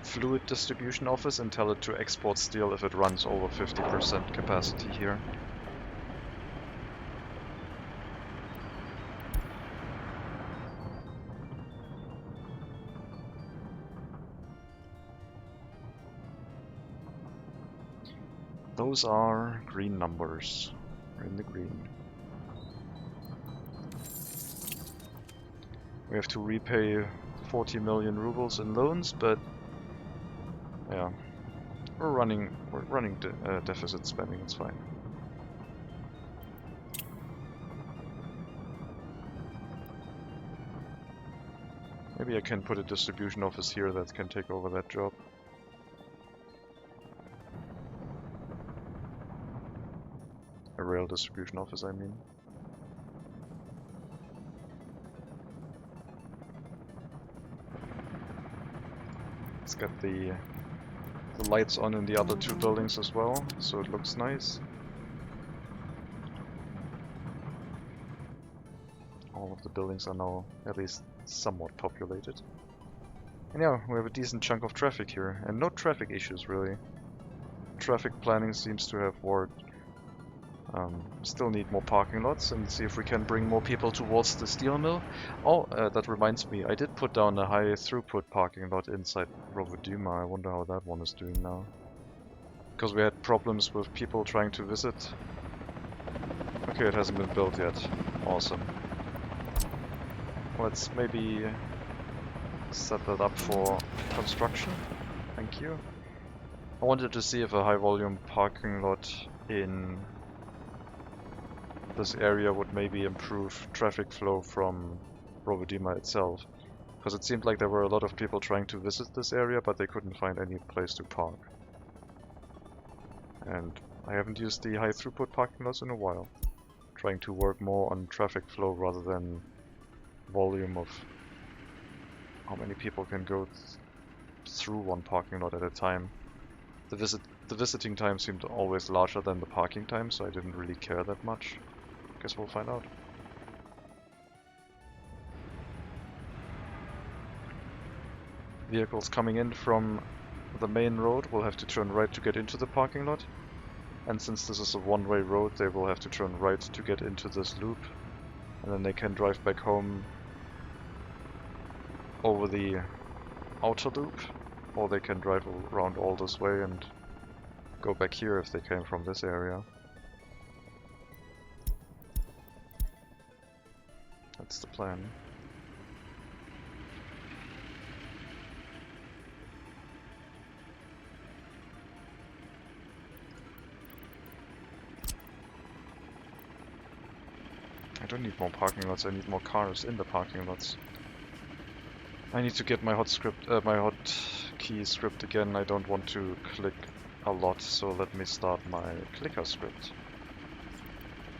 fluid distribution office and tell it to export steel if it runs over 50% capacity here. Those are green numbers. We're in the green. We have to repay 40 million rubles in loans, but yeah, we're running deficit spending. It's fine. Maybe I can put a distribution office here that can take over that job. A rail distribution office, I mean. Let's get the lights on in the other two buildings as well, so it looks nice. All of the buildings are now at least somewhat populated. And yeah, we have a decent chunk of traffic here, and no traffic issues really. Traffic planning seems to have worked. Still need more parking lots and see if we can bring more people towards the steel mill. Oh, that reminds me, I did put down a high throughput parking lot inside Rovodima. I wonder how that one is doing now. Because we had problems with people trying to visit. Okay, it hasn't been built yet. Awesome. Let's maybe set that up for construction. Thank you. I wanted to see if a high volume parking lot in this area would maybe improve traffic flow from Rovodima itself. Because it seemed like there were a lot of people trying to visit this area, but they couldn't find any place to park. And I haven't used the high throughput parking lots in a while. Trying to work more on traffic flow rather than volume of how many people can go through one parking lot at a time. The visiting time seemed always larger than the parking time, so I didn't really care that much. Guess we'll find out. Vehicles coming in from the main road will have to turn right to get into the parking lot. And since this is a one-way road, they will have to turn right to get into this loop. And then they can drive back home over the outer loop, or they can drive around all this way and go back here if they came from this area. That's the plan. I don't need more parking lots, I need more cars in the parking lots. I need to get my hotkey script again. I don't want to click a lot, so let me start my clicker script.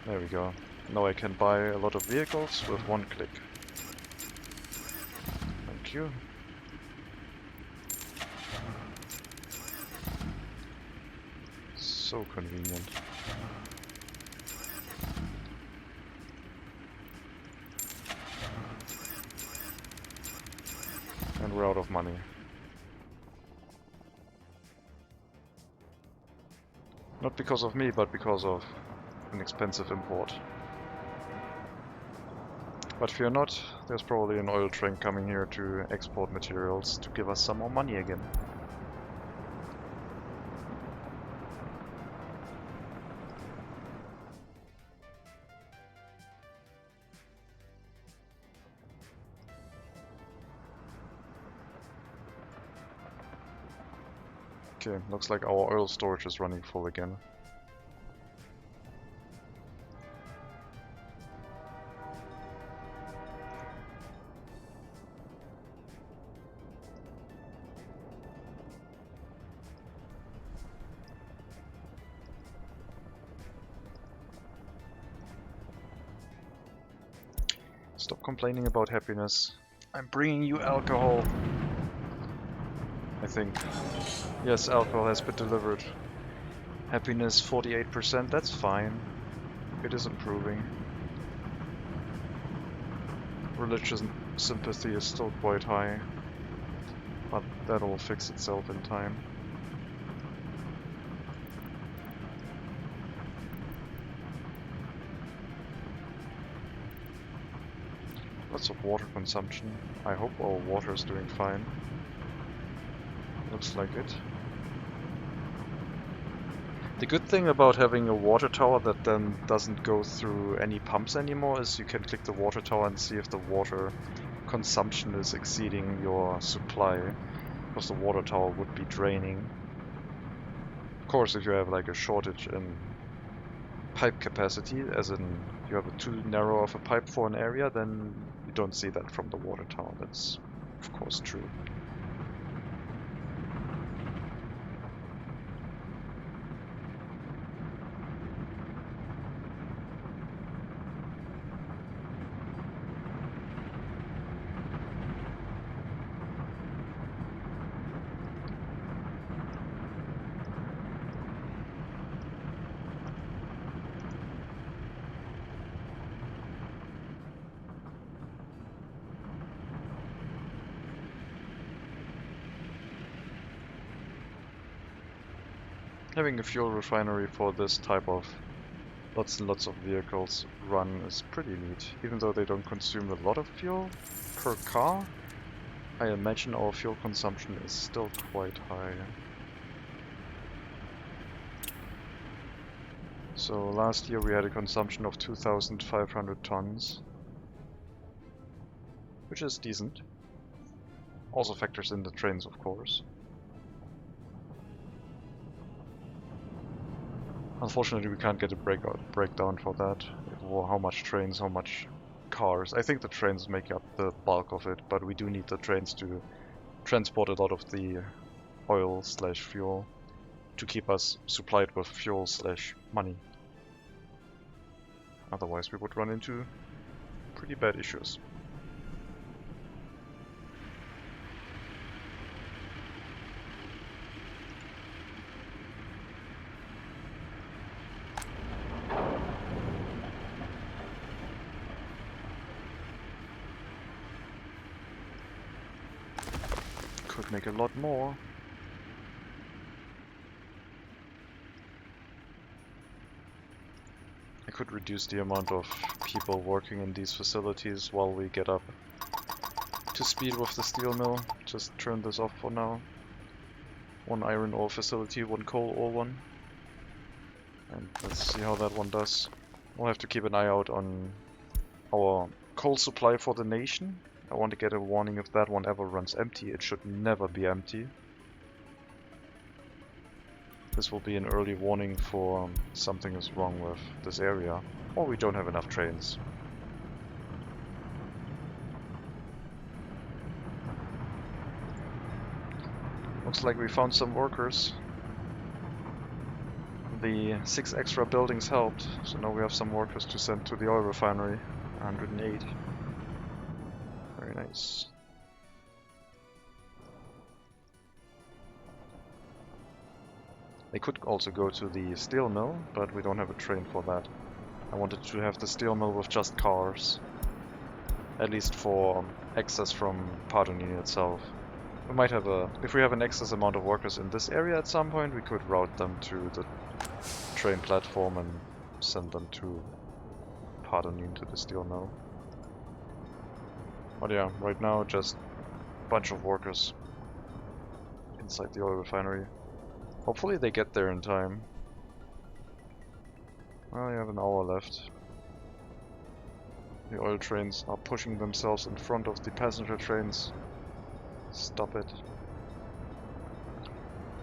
There we go. Now I can buy a lot of vehicles with one click. Thank you. So convenient. And we're out of money. Not because of me, but because of an expensive import. But fear not, there's probably an oil train coming here to export materials to give us some more money again. Okay, looks like our oil storage is running full again. Stop complaining about happiness. I'm bringing you alcohol. I think. Yes, alcohol has been delivered. Happiness 48%, that's fine. It is improving. Religious sympathy is still quite high, but that'll fix itself in time. Lots of water consumption. I hope our water is doing fine. Looks like it. The good thing about having a water tower that then doesn't go through any pumps anymore is you can click the water tower and see if the water consumption is exceeding your supply, because the water tower would be draining. Of course, if you have like a shortage in pipe capacity, as in you have a too narrow of a pipe for an area, then you don't see that from the water tower. That's of course true. Having a fuel refinery for this type of lots and lots of vehicles run is pretty neat. Even though they don't consume a lot of fuel per car, I imagine our fuel consumption is still quite high. So last year we had a consumption of 2,500 tons, which is decent. Also factors in the trains, of course. Unfortunately, we can't get a breakdown for that. How much trains, how much cars. I think the trains make up the bulk of it, but we do need the trains to transport a lot of the oil/fuel to keep us supplied with fuel/money. Otherwise, we would run into pretty bad issues. Could make a lot more. I could reduce the amount of people working in these facilities while we get up to speed with the steel mill. Just turn this off for now. One iron ore facility, one coal ore one. And let's see how that one does. We'll have to keep an eye out on our coal supply for the nation. I want to get a warning if that one ever runs empty. It should never be empty. This will be an early warning for something is wrong with this area. Or we don't have enough trains. Looks like we found some workers. The 6 extra buildings helped, so now we have some workers to send to the oil refinery. 108. Very nice. They could also go to the steel mill, but we don't have a train for that. I wanted to have the steel mill with just cars. At least for access from Pardonin itself. We might have if we have an excess amount of workers in this area at some point, we could route them to the train platform and send them to Pardonin, to the steel mill. But yeah, right now just a bunch of workers inside the oil refinery. Hopefully they get there in time. Well, you have an hour left. The oil trains are pushing themselves in front of the passenger trains. Stop it.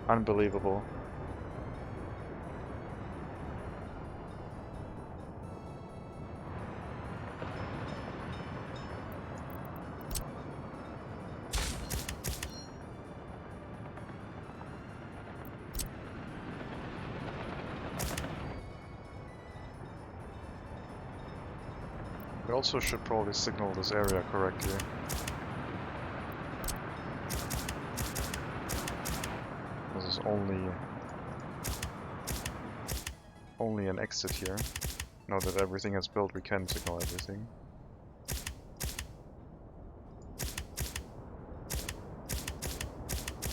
Unbelievable. We also should probably signal this area correctly. This is only an exit here. Now that everything is built, we can signal everything.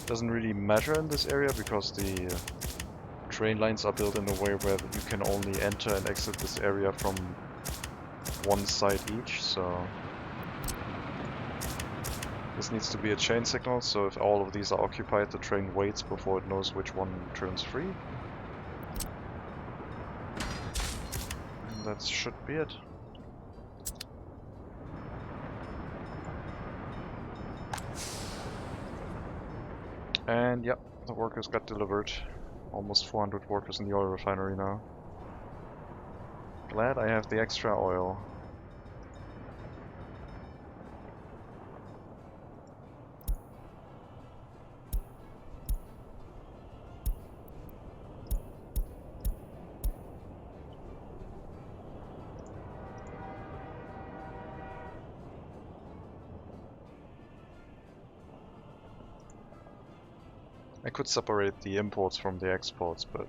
Doesn't really matter in this area because the train lines are built in a way where you can only enter and exit this area from one side each, so this needs to be a chain signal, so if all of these are occupied, the train waits before it knows which one turns free. And that should be it. And yep, the workers got delivered. Almost 400 workers in the oil refinery now. Glad I have the extra oil. I could separate the imports from the exports, but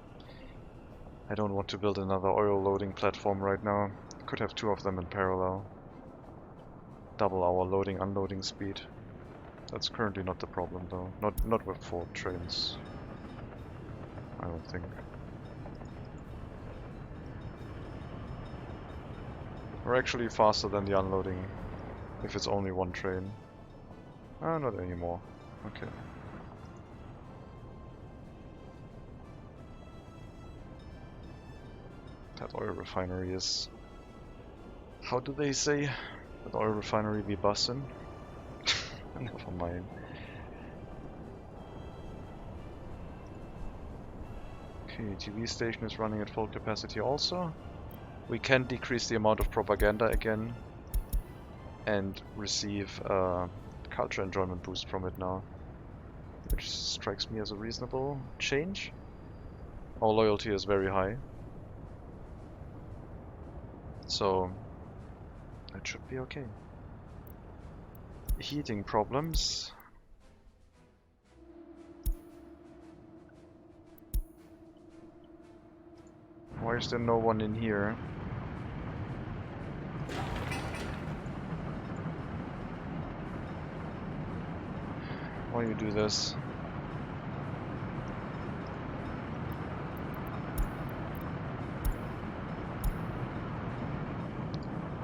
I don't want to build another oil loading platform right now. Could have 2 of them in parallel. Double our loading unloading speed. That's currently not the problem though. Not with 4 trains. I don't think. We're actually faster than the unloading if it's only 1 train. Ah, not anymore. Okay. That oil refinery is... How do they say? That oil refinery be bussin'? Never mind. Okay, TV station is running at full capacity also. We can decrease the amount of propaganda again and receive a culture enjoyment boost from it now, which strikes me as a reasonable change. Our loyalty is very high, so that should be okay. Heating problems. Why is there no one in here? Why you do this?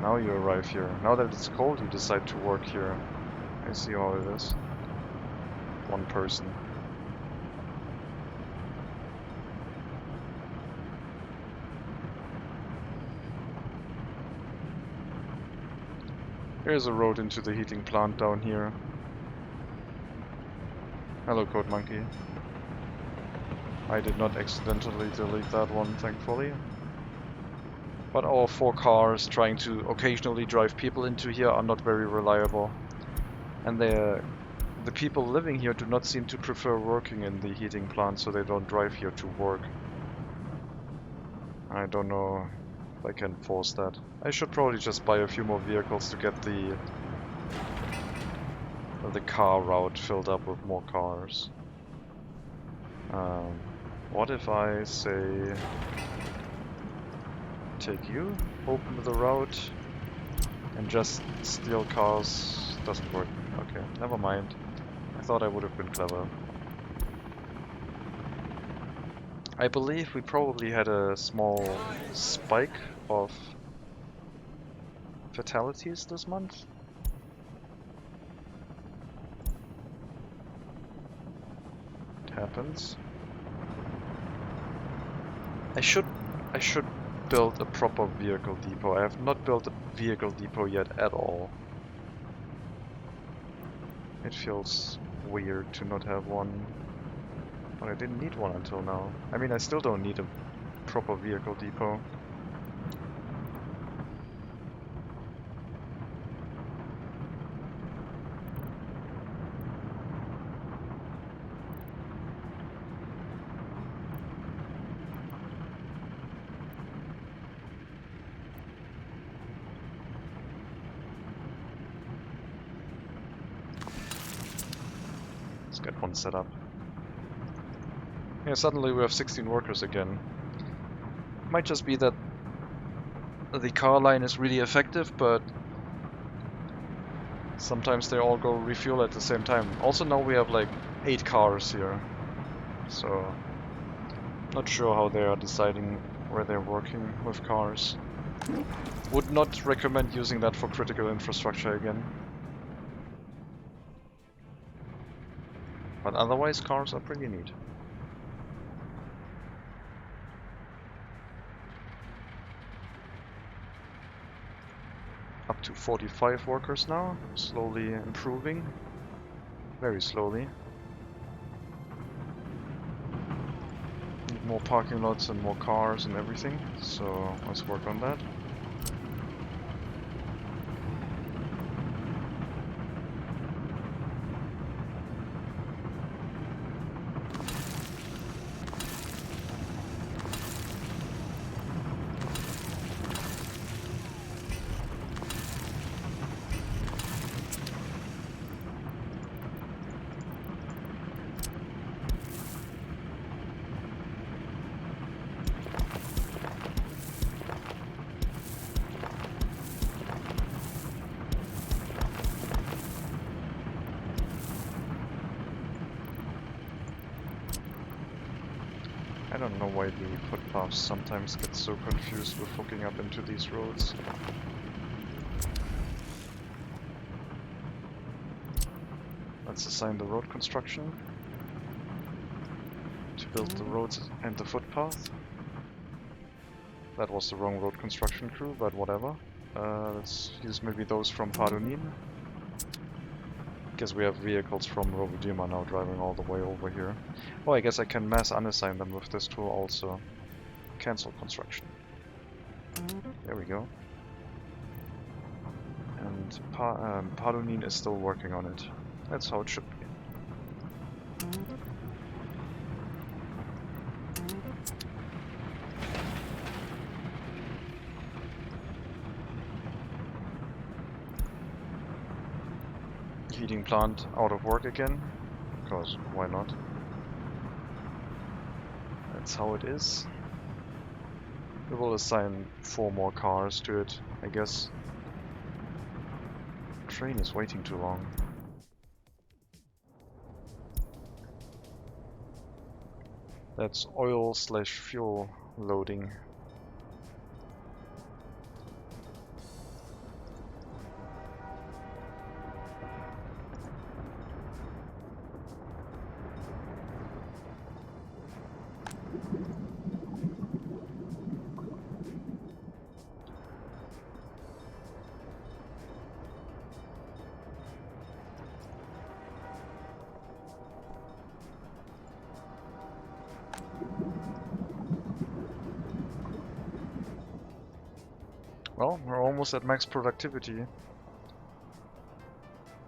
Now you arrive here. Now that it's cold, you decide to work here. I see how it is. One person. There's a road into the heating plant down here. Hello, Code Monkey. I did not accidentally delete that one, thankfully. But our 4 cars trying to occasionally drive people into here are not very reliable. And the people living here do not seem to prefer working in the heating plant, so they don't drive here to work. I don't know if I can force that. I should probably just buy a few more vehicles to get the car route filled up with more cars. What if I say, take you, open the route, and just steal cars? Doesn't work. Okay, never mind. I thought I would have been clever. I believe we probably had a small spike of fatalities this month. It happens. I should build a proper vehicle depot. I have not built a vehicle depot yet at all. It feels weird to not have one. But I didn't need one until now. I mean, I still don't need a proper vehicle depot. Let's get one set up. Yeah, suddenly we have 16 workers again. Might just be that the car line is really effective, but sometimes they all go refuel at the same time. Also now we have like 8 cars here, so not sure how they are deciding where they're working with cars. Would not recommend using that for critical infrastructure again. But otherwise cars are pretty neat. Up to 45 workers now, slowly improving, very slowly. Need more parking lots and more cars and everything, so let's work on that. I don't know why the footpaths sometimes get so confused with hooking up into these roads. Let's assign the road construction to build the roads and the footpath. That was the wrong road construction crew, but whatever. Let's use maybe those from Padunin. Guess we have vehicles from Rovodima now driving all the way over here. Oh, I guess I can mass unassign them with this tool also. Cancel construction. There we go. And Padunin is still working on it. That's how it should be. Heating plant out of work again, because why not? That's how it is. We will assign 4 more cars to it, I guess. Train is waiting too long. That's oil/fuel loading. Well, we're almost at max productivity.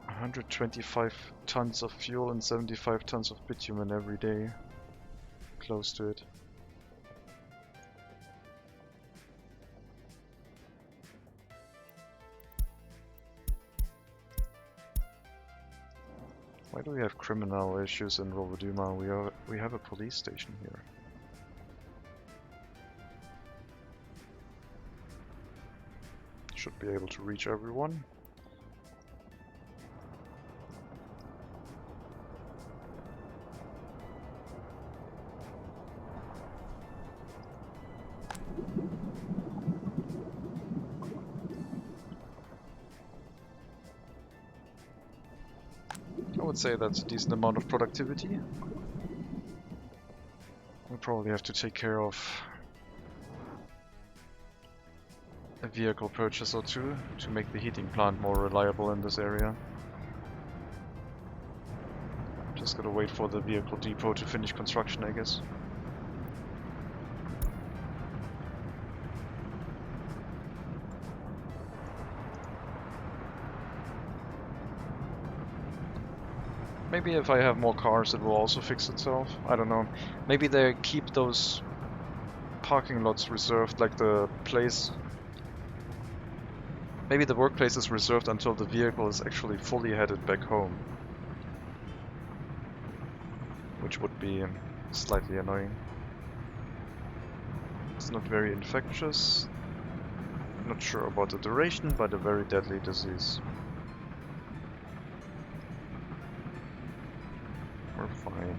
125 tons of fuel and 75 tons of bitumen every day. Close to it. Why do we have criminal issues in Rovoduma? We have a police station here. Should be able to reach everyone. I would say that's a decent amount of productivity. We probably have to take care of a vehicle purchase or two to make the heating plant more reliable in this area. Just gotta wait for the vehicle depot to finish construction, I guess. Maybe if I have more cars it will also fix itself. I don't know. Maybe they keep those parking lots reserved, like the place. Maybe the workplace is reserved until the vehicle is actually fully headed back home. Which would be slightly annoying. It's not very infectious. I'm not sure about the duration, but a very deadly disease. We're fine.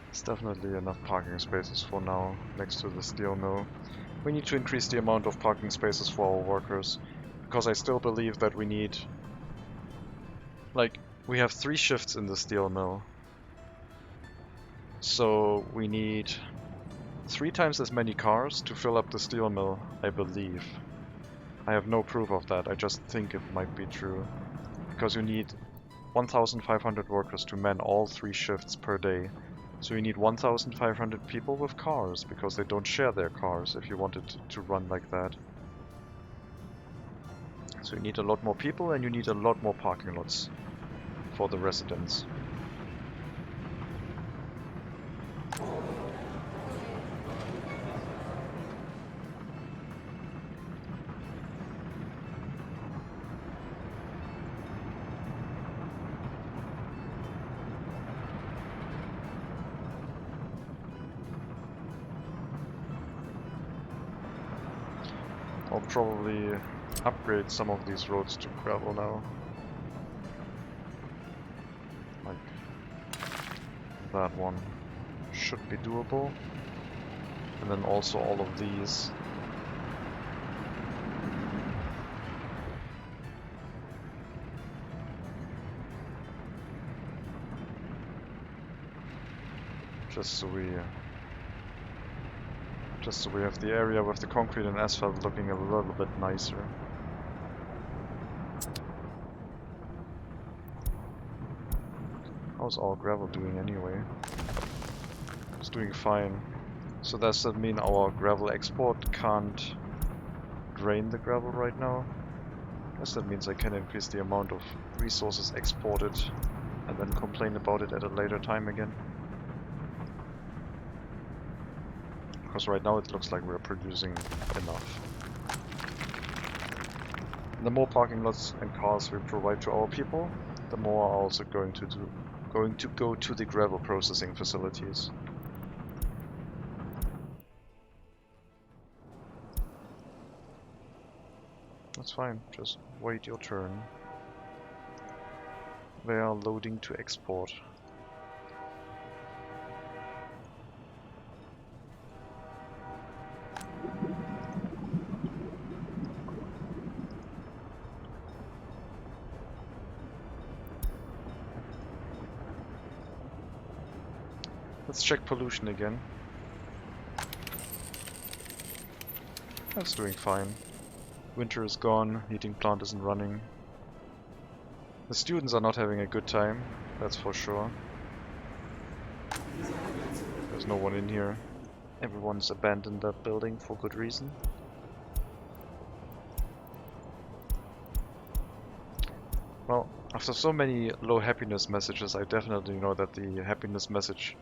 It's definitely enough parking spaces for now next to the steel mill. We need to increase the amount of parking spaces for our workers, because I still believe that we need, like, we have 3 shifts in the steel mill. So we need 3 times as many cars to fill up the steel mill, I believe. I have no proof of that, I just think it might be true. Because you need 1,500 workers to man all 3 shifts per day. So you need 1,500 people with cars, because they don't share their cars if you want it to run like that. So you need a lot more people and you need a lot more parking lots for the residents. I'll probably upgrade some of these roads to gravel now. Like that one should be doable. And then also all of these. Just so we have the area with the concrete and asphalt looking a little bit nicer. How's our gravel doing anyway? It's doing fine. So does that mean our gravel export can't drain the gravel right now? I guess that means I can increase the amount of resources exported and then complain about it at a later time again. Because right now it looks like we're producing enough. The more parking lots and cars we provide to our people, the more are also going to go to the gravel processing facilities. That's fine, just wait your turn. They are loading to export. Let's check pollution again. That's doing fine. Winter is gone, heating plant isn't running. The students are not having a good time, that's for sure. There's no one in here. Everyone's abandoned that building for good reason. Well, after so many low happiness messages, I definitely know that the happiness message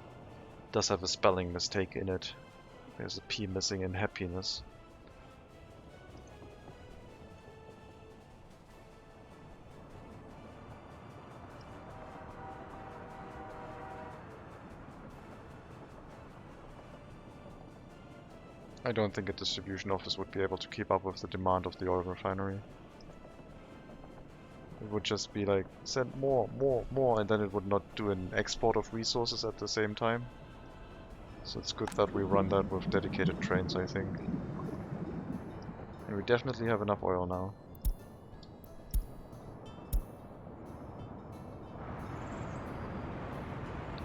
does have a spelling mistake in it. There's a P missing in happiness. I don't think a distribution office would be able to keep up with the demand of the oil refinery. It would just be like, send more, and then it would not do an export of resources at the same time. So it's good that we run that with dedicated trains, I think. And we definitely have enough oil now.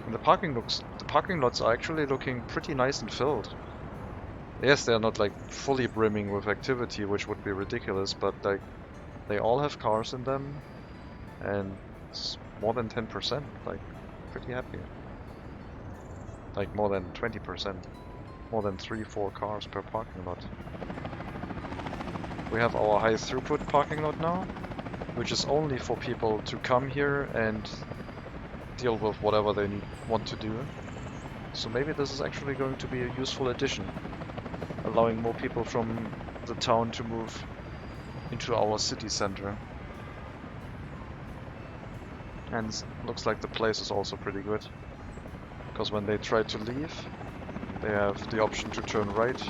And the parking lots are actually looking pretty nice and filled. Yes, they're not like fully brimming with activity, which would be ridiculous, but like they all have cars in them, and it's more than 10%, like pretty happy. Like more than 20%, more than 3-4 cars per parking lot. We have our high throughput parking lot now, which is only for people to come here and deal with whatever they want to do. So maybe this is actually going to be a useful addition, allowing more people from the town to move into our city center. And looks like the place is also pretty good, because when they try to leave, they have the option to turn right,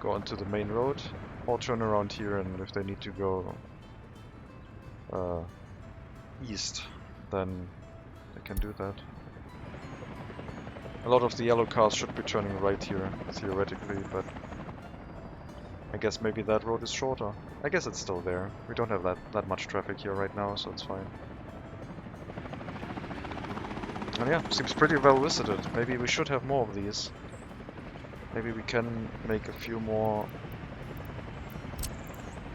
go onto the main road, or turn around here, and if they need to go east, then they can do that. A lot of the yellow cars should be turning right here, theoretically, but I guess maybe that road is shorter. I guess it's still there. We don't have that much traffic here right now, so it's fine. And yeah, seems pretty well visited. Maybe we should have more of these. Maybe we can make a few more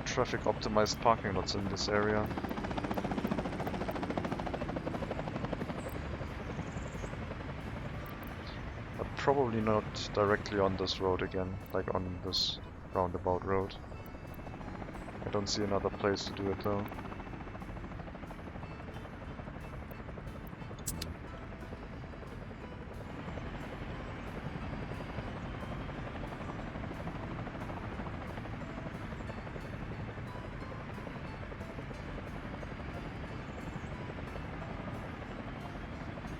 traffic optimized parking lots in this area. But probably not directly on this road again, like on this roundabout road. I don't see another place to do it though.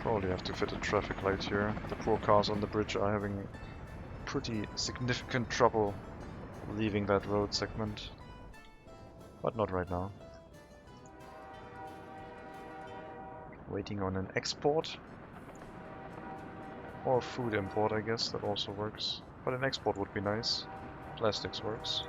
Probably have to fit a traffic light here. The poor cars on the bridge are having pretty significant trouble leaving that road segment. But not right now. Waiting on an export. Or a food import, I guess, that also works. But an export would be nice. Plastics works.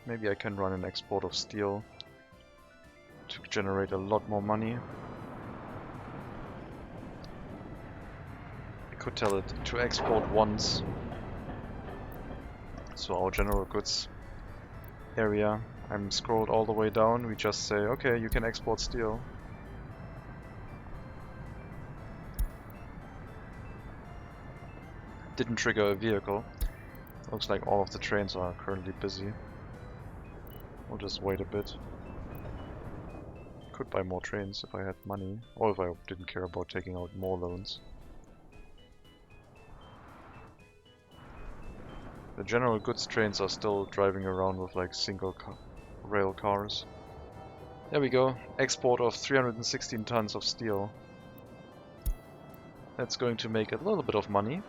Maybe I can run an export of steel to generate a lot more money. I could tell it to export once. So our general goods area, I'm scrolled all the way down, we just say, okay, you can export steel. Didn't trigger a vehicle. Looks like all of the trains are currently busy. We'll just wait a bit. Could buy more trains if I had money, or if I didn't care about taking out more loans. The general goods trains are still driving around with like single rail cars. There we go, export of 316 tons of steel. That's going to make a little bit of money.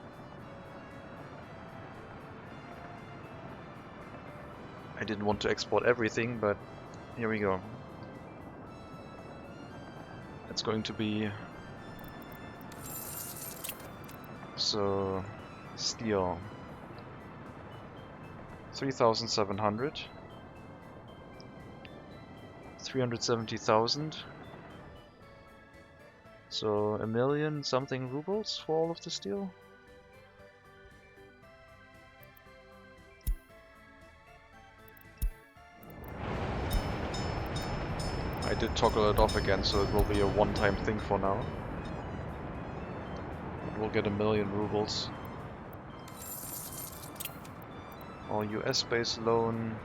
I didn't want to export everything, but here we go. It's going to be... So... Steel. 3,700. 370,000. So 1,000,000 something rubles for all of the steel. I did toggle it off again, so it will be a one-time thing for now. We'll get 1,000,000 rubles. Our US-based loan...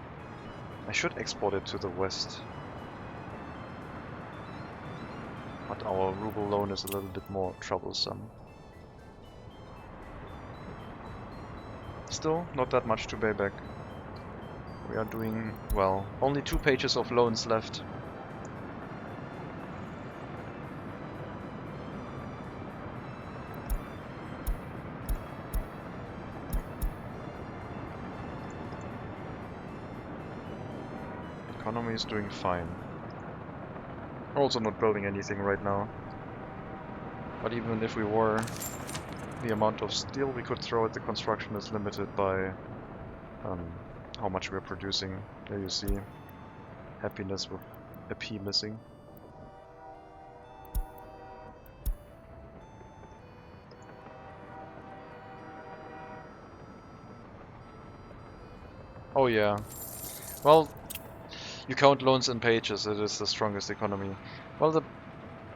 I should export it to the west. But our ruble loan is a little bit more troublesome. Still, not that much to pay back. We are doing well. Only 2 pages of loans left. Economy is doing fine. Also not building anything right now. But even if we were, the amount of steel we could throw at the construction is limited by how much we're producing. There you see happiness with a P missing. Oh yeah. Well, you count loans in pages, it is the strongest economy. Well,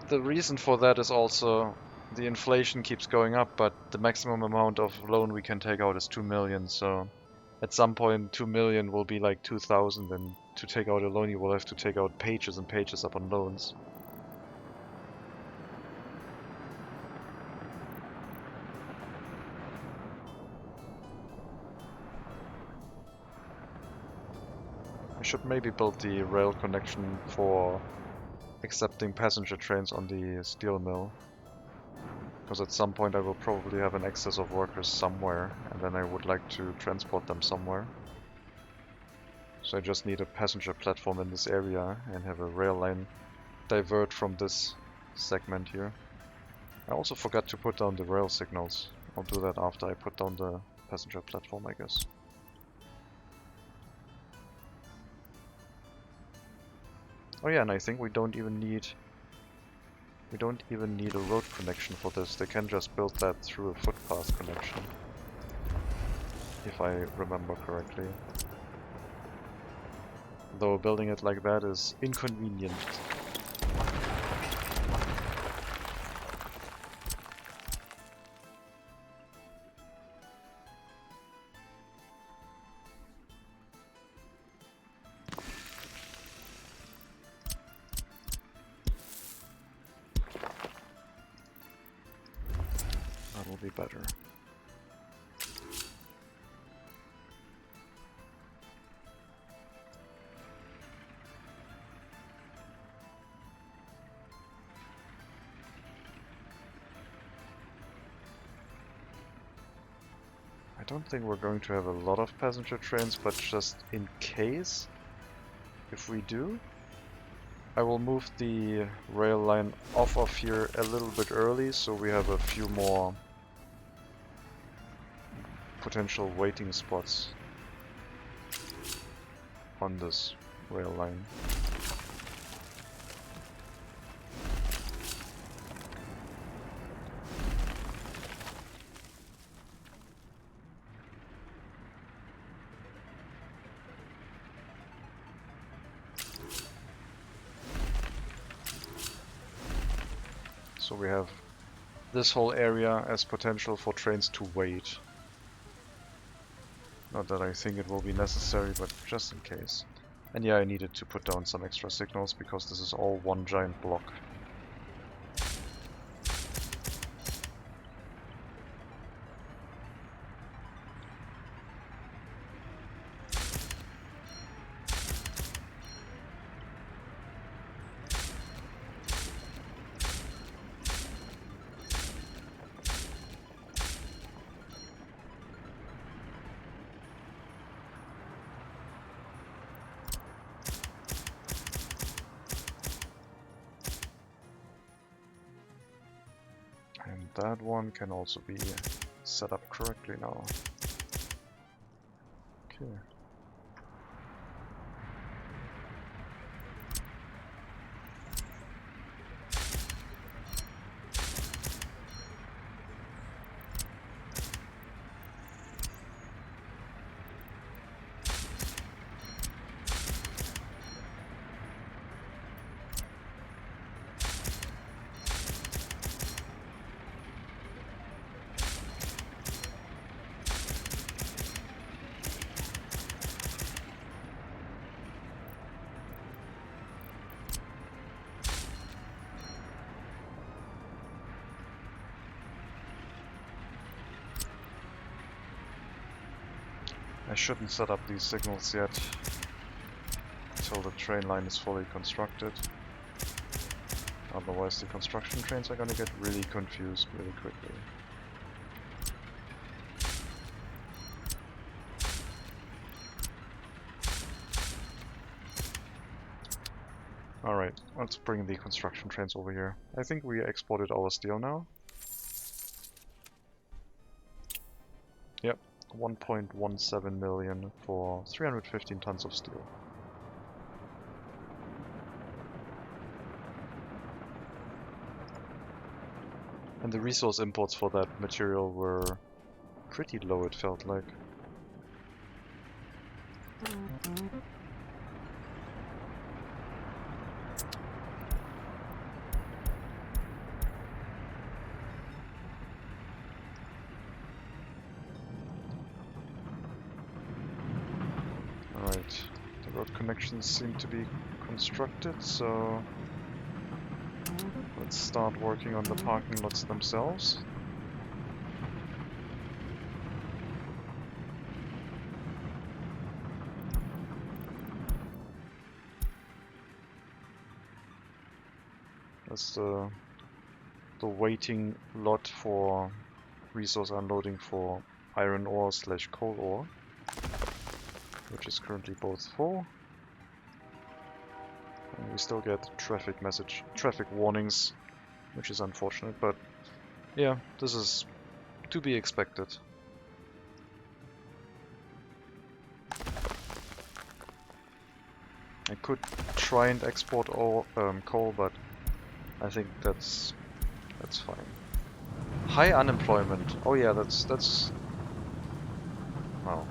the reason for that is also the inflation keeps going up, but the maximum amount of loan we can take out is 2 million, so at some point 2 million will be like 2,000, and to take out a loan you will have to take out pages and pages upon loans. I should maybe build the rail connection for accepting passenger trains on the steel mill. Because at some point I will probably have an excess of workers somewhere, and then I would like to transport them somewhere. So I just need a passenger platform in this area and have a rail line divert from this segment here. I also forgot to put down the rail signals. I'll do that after I put down the passenger platform, I guess. Oh yeah, and I think we don't even need a road connection for this. They can just build that through a footpath connection, if I remember correctly. Though building it like that is inconvenient. That'll be better. I don't think we're going to have a lot of passenger trains, but just in case, if we do, I will move the rail line off of here a little bit early, so we have a few more potential waiting spots on this rail line. So we have this whole area as potential for trains to wait. Not that I think it will be necessary, but just in case. And yeah, I needed to put down some extra signals because this is all one giant block. that one can also be set up correctly now. Okay. I shouldn't set up these signals yet until the train line is fully constructed. Otherwise the construction trains are gonna get really confused really quickly. Alright, let's bring the construction trains over here. I think we exported our steel now. Yep, 1.17 million for 315 tons of steel. And the resource imports for that material were pretty low, it felt like. Alright, the road connections seem to be constructed, so let's start working on the parking lots themselves. That's the waiting lot for resource unloading for iron ore / coal ore, which is currently both full. And we still get traffic warnings, which is unfortunate, but yeah, this is to be expected. I could try and export all coal, but I think that's fine. High unemployment. Oh yeah, that's wow.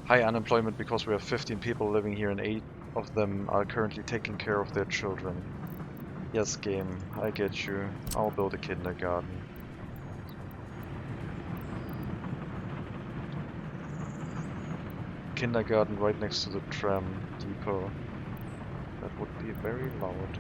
High unemployment because we have 15 people living here and 8 of them are currently taking care of their children. Yes, game, I get you. I'll build a kindergarten. Kindergarten right next to the tram depot. That would be very loud.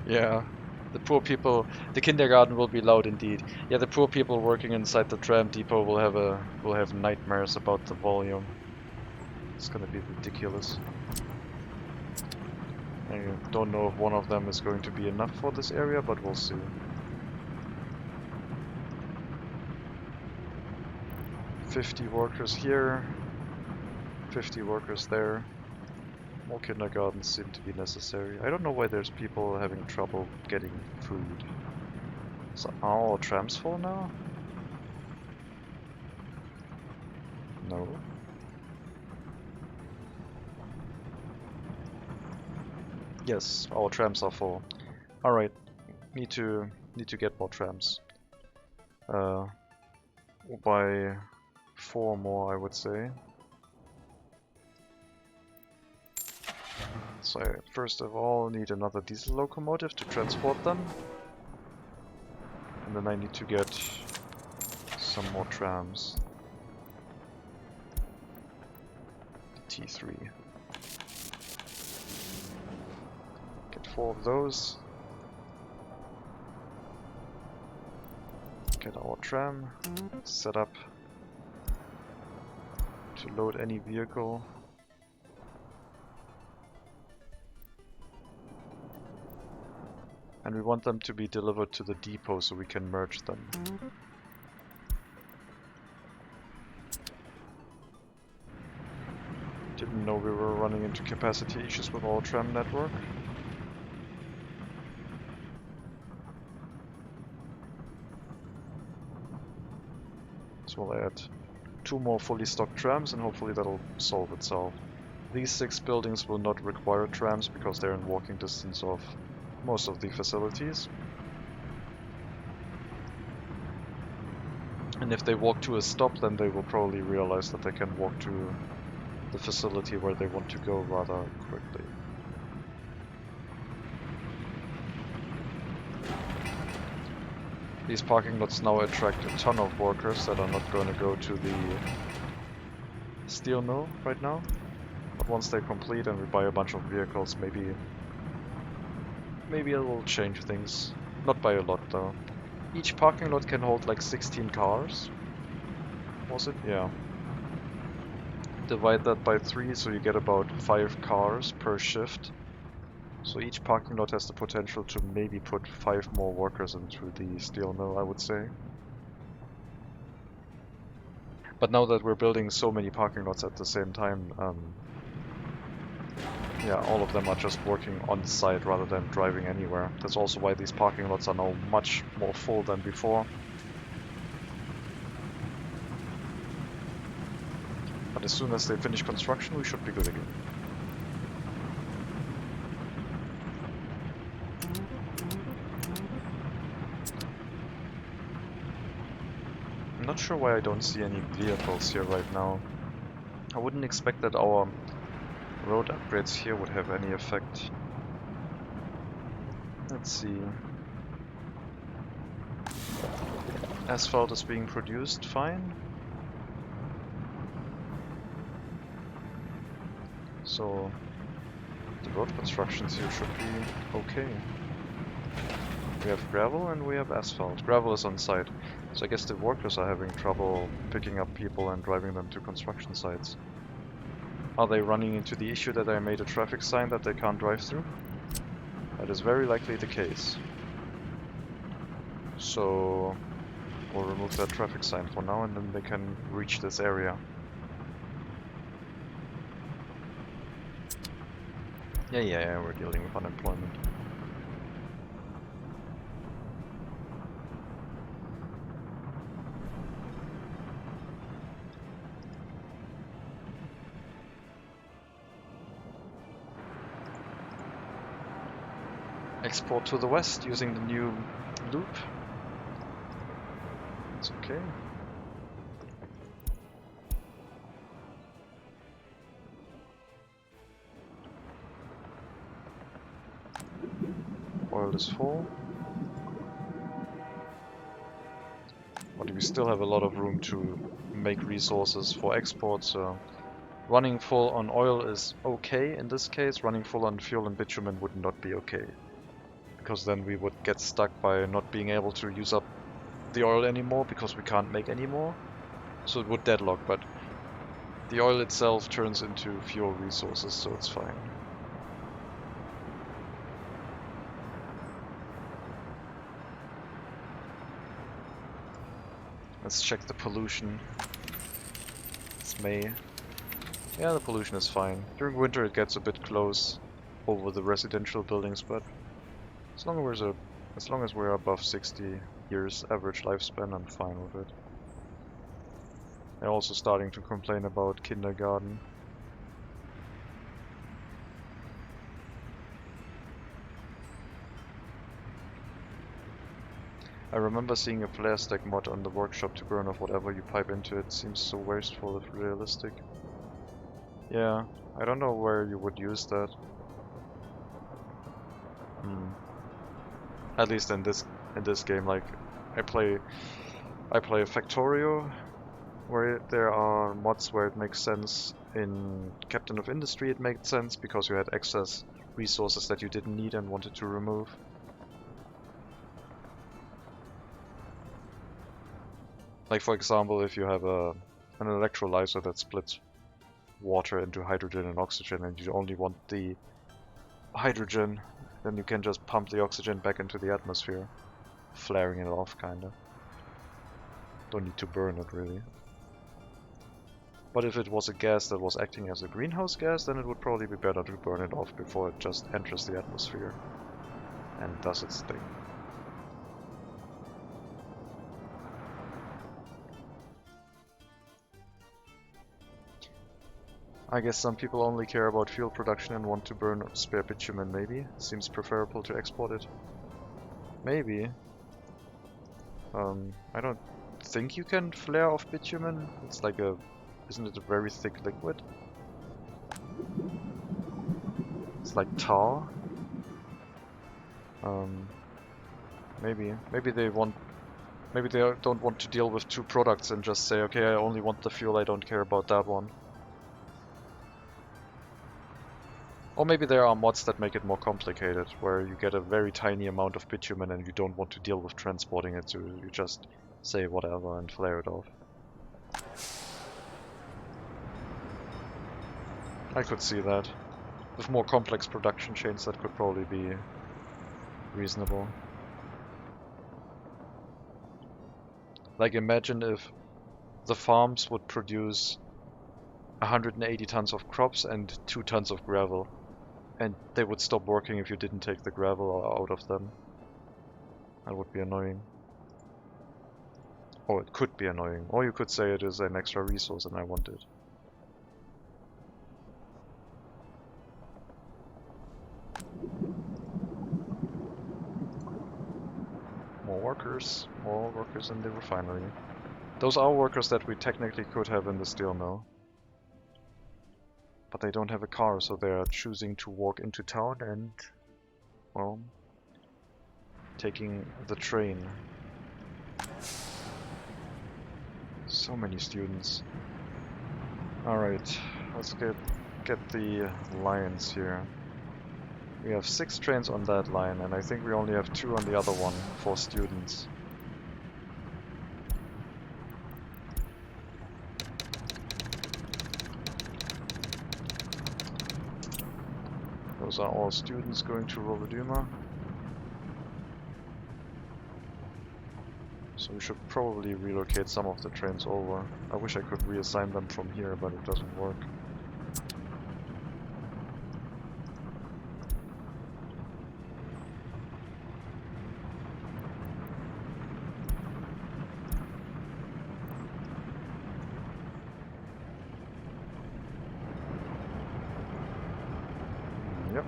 Yeah, the poor people, the kindergarten will be loud indeed. Yeah, the poor people working inside the tram depot will have nightmares about the volume. It's gonna be ridiculous. I don't know if one of them is going to be enough for this area, but we'll see. $50 workers here, 50 workers there. More kindergartens seem to be necessary. I don't know why there's people having trouble getting food. So are all trams full now? No. Yes, all trams are full. Alright, need to get more trams. By 4 more, I would say. So I first of all need another diesel locomotive to transport them. And then I need to get some more trams. T3. Get 4 of those. Get our tram set up to load any vehicle. And we want them to be delivered to the depot so we can merge them. Didn't know we were running into capacity issues with our tram network. So we'll add 2 more fully stocked trams and hopefully that'll solve itself. These 6 buildings will not require trams because they're in walking distance of most of the facilities. And if they walk to a stop, then they will probably realize that they can walk to the facility where they want to go rather quickly. These parking lots now attract a ton of workers that are not going to go to the steel mill right now. But once they're complete and we buy a bunch of vehicles, maybe it will change things. Not by a lot though. Each parking lot can hold like 16 cars. Was it? Yeah. Divide that by 3 so you get about 5 cars per shift. So each parking lot has the potential to maybe put 5 more workers into the steel mill, I would say. But now that we're building so many parking lots at the same time, yeah, all of them are just working on site rather than driving anywhere. That's also why these parking lots are now much more full than before. But as soon as they finish construction, we should be good again. I'm not sure why I don't see any vehicles here right now. I wouldn't expect that our road upgrades here would have any effect. Let's see. Asphalt is being produced fine. So the road constructions here should be okay. We have gravel and we have asphalt. Gravel is on site, so I guess the workers are having trouble picking up people and driving them to construction sites. Are they running into the issue that I made a traffic sign that they can't drive through? That is very likely the case. So we'll remove that traffic sign for now and then they can reach this area. Yeah, we're dealing with unemployment. Export to the west using the new loop. It's okay. Oil is full. But we still have a lot of room to make resources for export, so running full on oil is okay in this case. Running full on fuel and bitumen would not be okay, because then we would get stuck by not being able to use up the oil anymore because we can't make any more. So it would deadlock, but the oil itself turns into fuel resources, so it's fine. Let's check the pollution. It's May. Yeah, the pollution is fine. During winter it gets a bit close over the residential buildings, but as long as we're above 60 years average lifespan, I'm fine with it. They're also starting to complain about kindergarten. I remember seeing a flare stack mod on the workshop to burn off whatever you pipe into it. Seems so wasteful if realistic. Yeah, I don't know where you would use that. At least in this game, like I play Factorio, where there are mods where it makes sense. In Captain of Industry it made sense because you had excess resources that you didn't need and wanted to remove. Like for example, if you have an electrolyzer that splits water into hydrogen and oxygen, and you only want the hydrogen, then you can just pump the oxygen back into the atmosphere, flaring it off, kinda. Don't need to burn it, really. But if it was a gas that was acting as a greenhouse gas, then it would probably be better to burn it off before it just enters the atmosphere and does its thing. I guess some people only care about fuel production and want to burn spare bitumen, maybe? Seems preferable to export it. Maybe. I don't think you can flare off bitumen. It's like a... Isn't it a very thick liquid? It's like tar. Maybe. Maybe they don't want to deal with two products and just say, okay, I only want the fuel, I don't care about that one. Or maybe there are mods that make it more complicated, where you get a very tiny amount of bitumen and you don't want to deal with transporting it, so you just say whatever and flare it off. I could see that. With more complex production chains, that could probably be reasonable. Like, imagine if the farms would produce 180 tons of crops and 2 tons of gravel. And they would stop working if you didn't take the gravel out of them. That would be annoying. Or it could be annoying. Or you could say it is an extra resource and I want it. More workers in the refinery. Those are workers that we technically could have in the steel mill. But they don't have a car, so they are choosing to walk into town and, well, taking the train. So many students. Alright, let's get the lines here. We have 6 trains on that line, and I think we only have 2 on the other one for students. Those are all students going to Rovoduma. So we should probably relocate some of the trains over. I wish I could reassign them from here, but it doesn't work. Yep.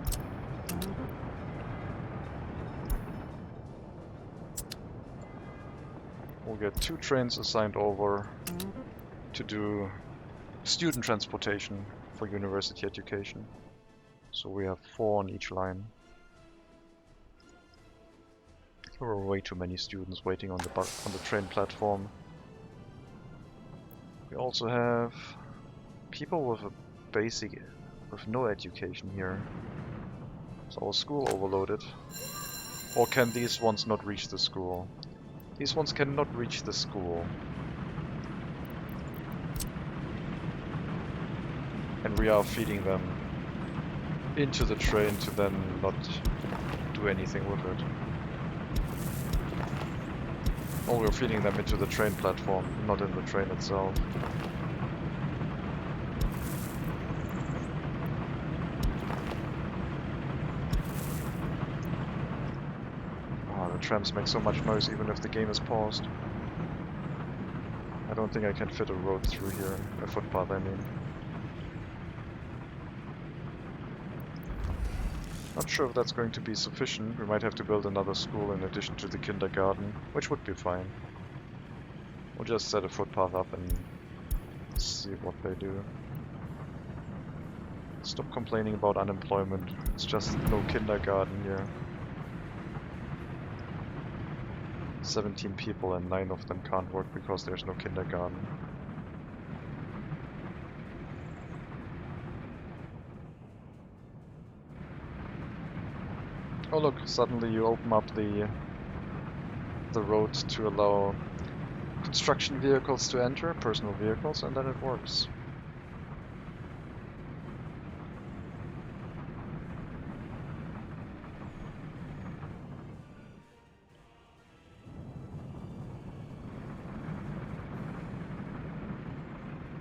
We'll get 2 trains assigned over to do student transportation for university education. So we have 4 on each line. There are way too many students waiting on the train platform. We also have people with no education here. Is our school overloaded? Or can these ones not reach the school? These ones cannot reach the school. And we are feeding them into the train to then not do anything with it. Or we're feeding them into the train platform, not in the train itself. The trams make so much noise even if the game is paused. I don't think I can fit a road through here, a footpath I mean. Not sure if that's going to be sufficient. We might have to build another school in addition to the kindergarten, which would be fine. We'll just set a footpath up and see what they do. Stop complaining about unemployment. It's just no kindergarten here. 17 people and 9 of them can't work because there's no kindergarten. Oh look, suddenly you open up the road to allow construction vehicles to enter, personal vehicles, and then it works.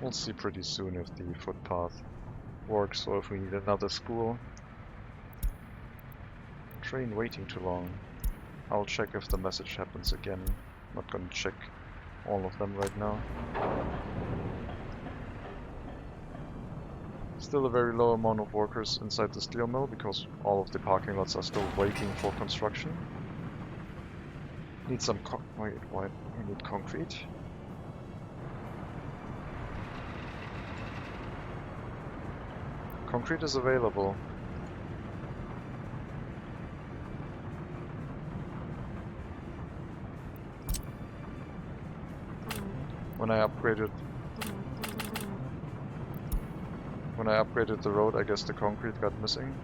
We'll see pretty soon if the footpath works or if we need another school. Train waiting too long. I'll check if the message happens again. Not gonna check all of them right now. Still a very low amount of workers inside the steel mill because all of the parking lots are still waiting for construction. Need some wait, why? We need concrete. Concrete is available. When I upgraded the road, I guess the concrete got missing.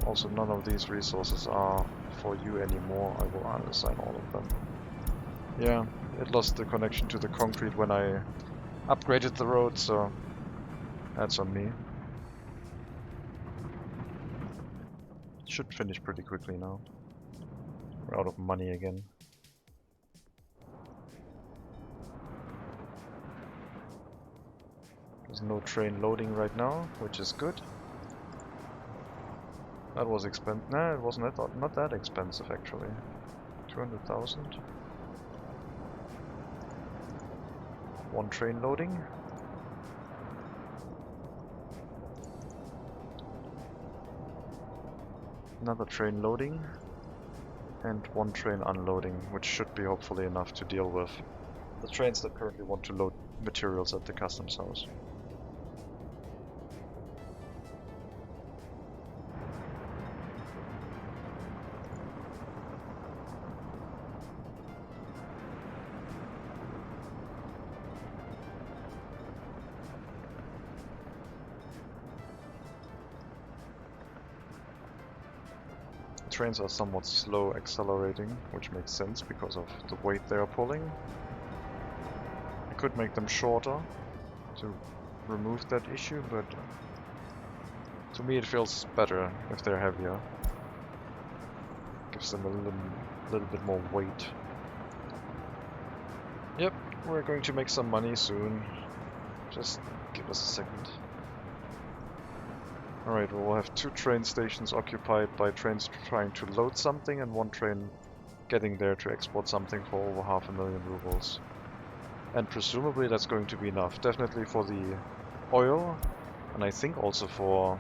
Also, none of these resources are for you anymore. I will unassign all of them. Yeah, it lost the connection to the concrete when I upgraded the road, so that's on me. Should finish pretty quickly now. We're out of money again. There's no train loading right now, which is good. That was expensive. Nah, it wasn't not that expensive actually. 200,000. One train loading. Another train loading. And one train unloading, which should be hopefully enough to deal with the trains that currently want to load materials at the customs house. Trains are somewhat slow accelerating, which makes sense because of the weight they are pulling. I could make them shorter to remove that issue, but to me it feels better if they're heavier. Gives them a little bit more weight. Yep, we're going to make some money soon. Just give us a second. Alright, we'll have 2 train stations occupied by trains trying to load something and 1 train getting there to export something for over 500,000 rubles. And presumably that's going to be enough. Definitely for the oil, and I think also for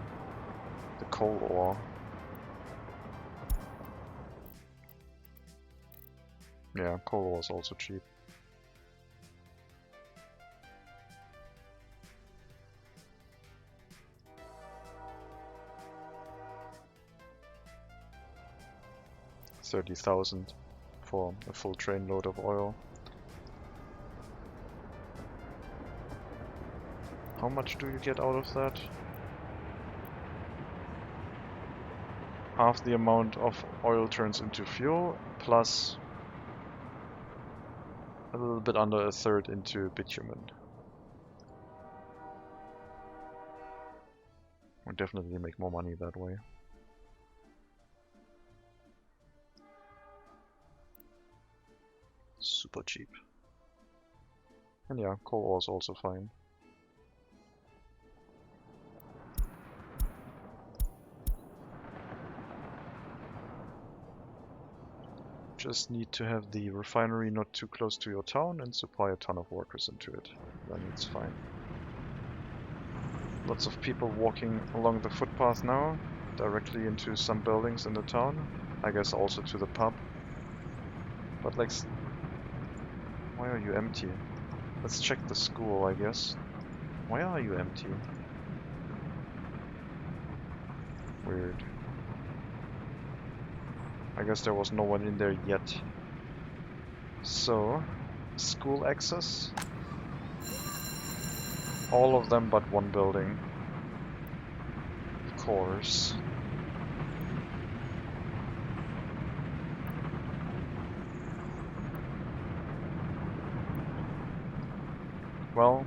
the coal ore. Yeah, coal ore is also cheap. $30,000 for a full train load of oil. How much do you get out of that? Half the amount of oil turns into fuel, plus a little bit under a third into bitumen. We'll definitely make more money that way. Super cheap. And yeah, coal ore is also fine. Just need to have the refinery not too close to your town and supply a ton of workers into it. Then it's fine. Lots of people walking along the footpath now, directly into some buildings in the town. I guess also to the pub. But like, why are you empty? Let's check the school, I guess. Why are you empty? Weird. I guess there was no one in there yet. So, school access. All of them but one building. Of course. Well,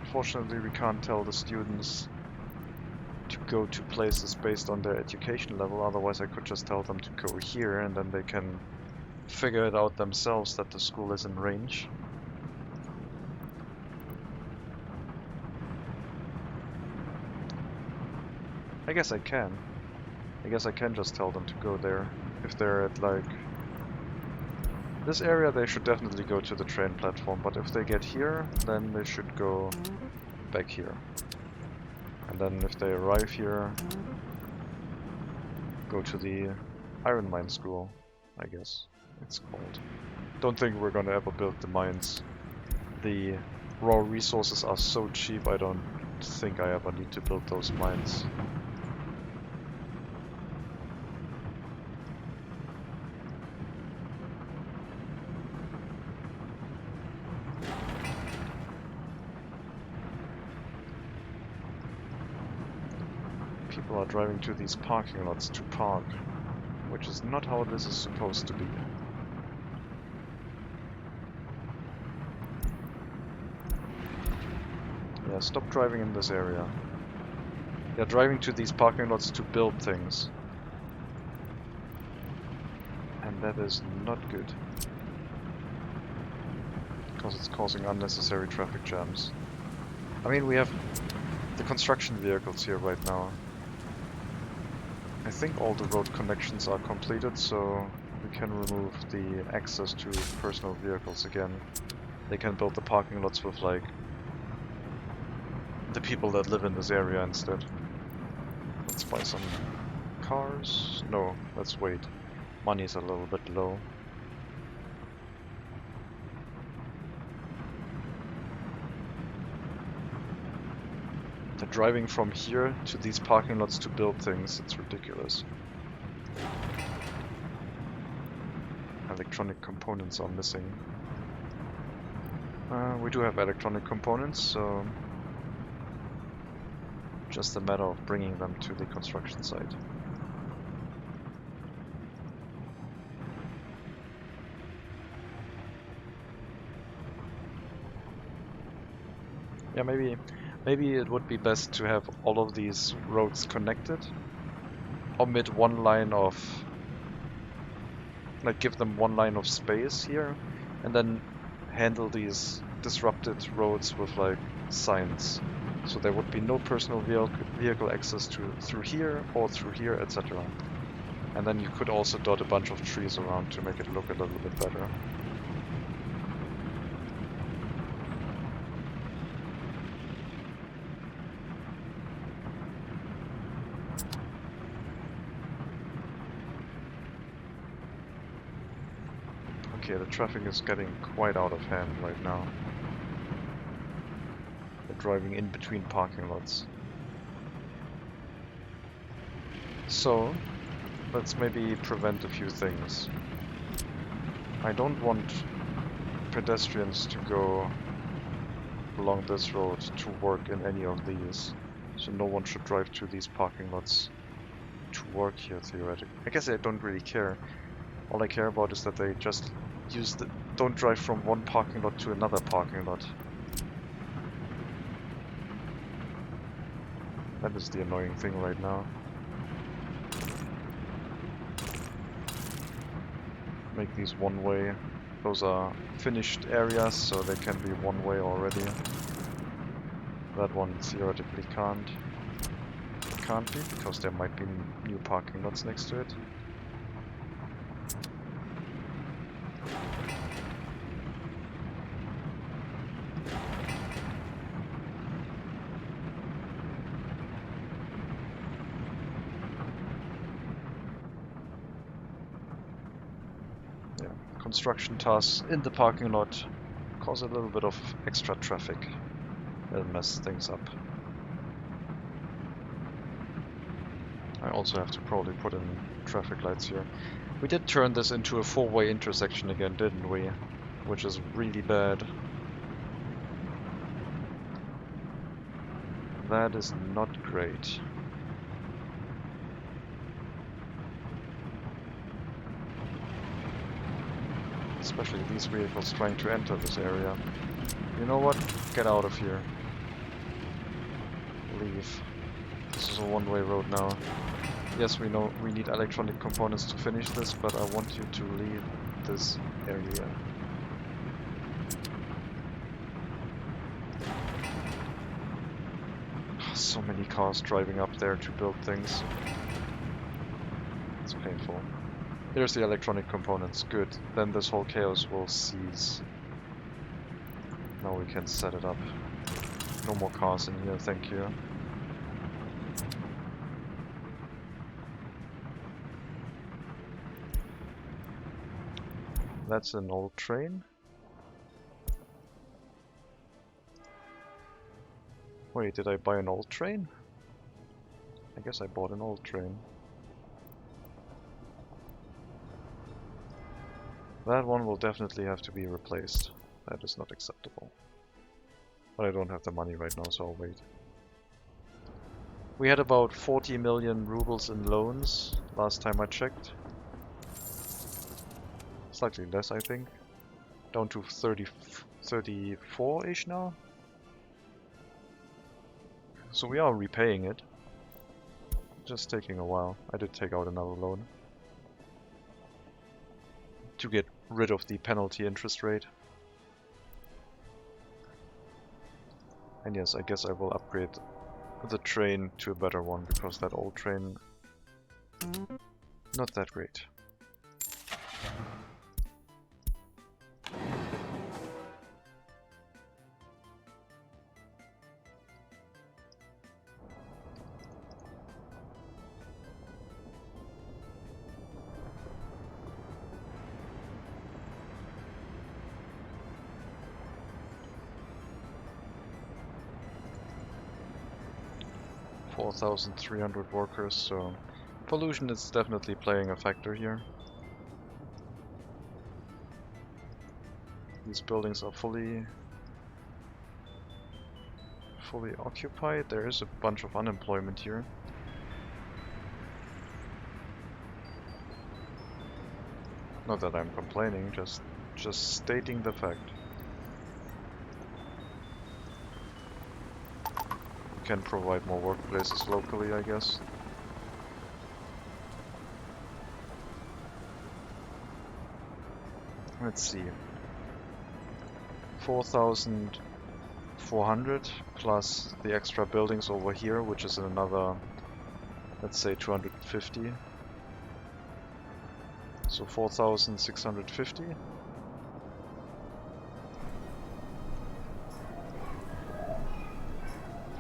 unfortunately we can't tell the students to go to places based on their education level, otherwise I could just tell them to go here and then they can figure it out themselves that the school is in range. I guess I can. I guess I can just tell them to go there. If they're at like this area, they should definitely go to the train platform, but if they get here, then they should go back here. And then if they arrive here, go to the iron mine school, I guess it's called. Don't think we're gonna ever build the mines. The raw resources are so cheap, I don't think I ever need to build those mines. People are driving to these parking lots to park, which is not how this is supposed to be. Yeah, stop driving in this area. They're driving to these parking lots to build things. And that is not good. Because it's causing unnecessary traffic jams. I mean, we have the construction vehicles here right now. I think all the road connections are completed, so we can remove the access to personal vehicles again. They can build the parking lots with like the people that live in this area instead. Let's buy some cars. No, let's wait. Money's a little bit low. They're driving from here to these parking lots to build things. It's ridiculous. Electronic components are missing. We do have electronic components, so just a matter of bringing them to the construction site. Yeah, maybe it would be best to have all of these roads connected. Omit one line of, like, give them one line of space here, and then handle these disrupted roads with like signs. So there would be no personal vehicle access through here or through here, etc. And then you could also dot a bunch of trees around to make it look a little bit better. Okay, the traffic is getting quite out of hand right now. They're driving in between parking lots. So, let's maybe prevent a few things. I don't want pedestrians to go along this road to work in any of these. So no one should drive to these parking lots to work here, theoretically. I guess I don't really care. All I care about is that they just don't drive from one parking lot to another parking lot. That is the annoying thing right now. Make these one-way. Those are finished areas, so they can be one-way already. That one theoretically can't. It can't be, because there might be new parking lots next to it. Construction tasks in the parking lot cause a little bit of extra traffic. It'll mess things up. I also have to probably put in traffic lights here. We did turn this into a four-way intersection again, didn't we? Which is really bad. That is not great. Especially these vehicles trying to enter this area. You know what? Get out of here. Leave. This is a one-way road now. Yes, we know we need electronic components to finish this, but I want you to leave this area. So many cars driving up there to build things. It's painful. Here's the electronic components. Good. Then this whole chaos will cease. Now we can set it up. No more cars in here, thank you. That's an old train. Wait, did I buy an old train? I guess I bought an old train. That one will definitely have to be replaced. That is not acceptable. But I don't have the money right now, so I'll wait. We had about 40 million rubles in loans last time I checked. Slightly less, I think. Down to 34-ish now. So we are repaying it. Just taking a while. I did take out another loan. To get rid of the penalty interest rate. And yes, I guess I will upgrade the train to a better one, because that old train... not that great. 4,300 workers, so pollution is definitely playing a factor here. These buildings are fully occupied. There is a bunch of unemployment here. Not that I'm complaining, just stating the fact. We can provide more workplaces locally, I guess. Let's see. 4,400 plus the extra buildings over here, which is another, let's say 250. So 4,650.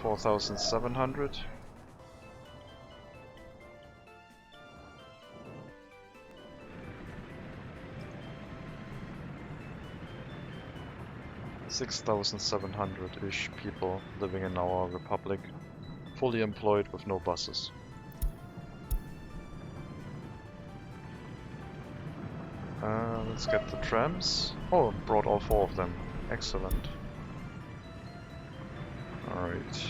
$4,700. $6,700-ish people living in our republic, fully employed with no buses. Let's get the trams. Oh, brought all 4 of them. Excellent. Alright.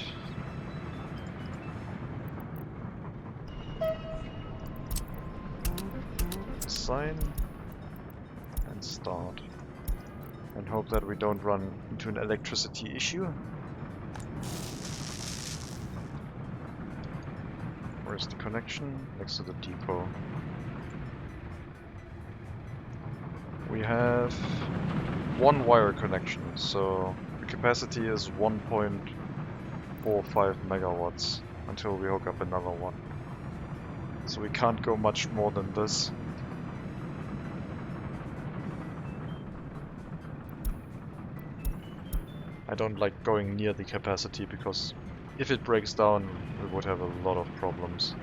Sign and start. And hope that we don't run into an electricity issue. Where's the connection? Next to the depot. We have 1 wire connection, so the capacity is 1.45 megawatts until we hook up another one. So we can't go much more than this. I don't like going near the capacity because if it breaks down, we would have a lot of problems.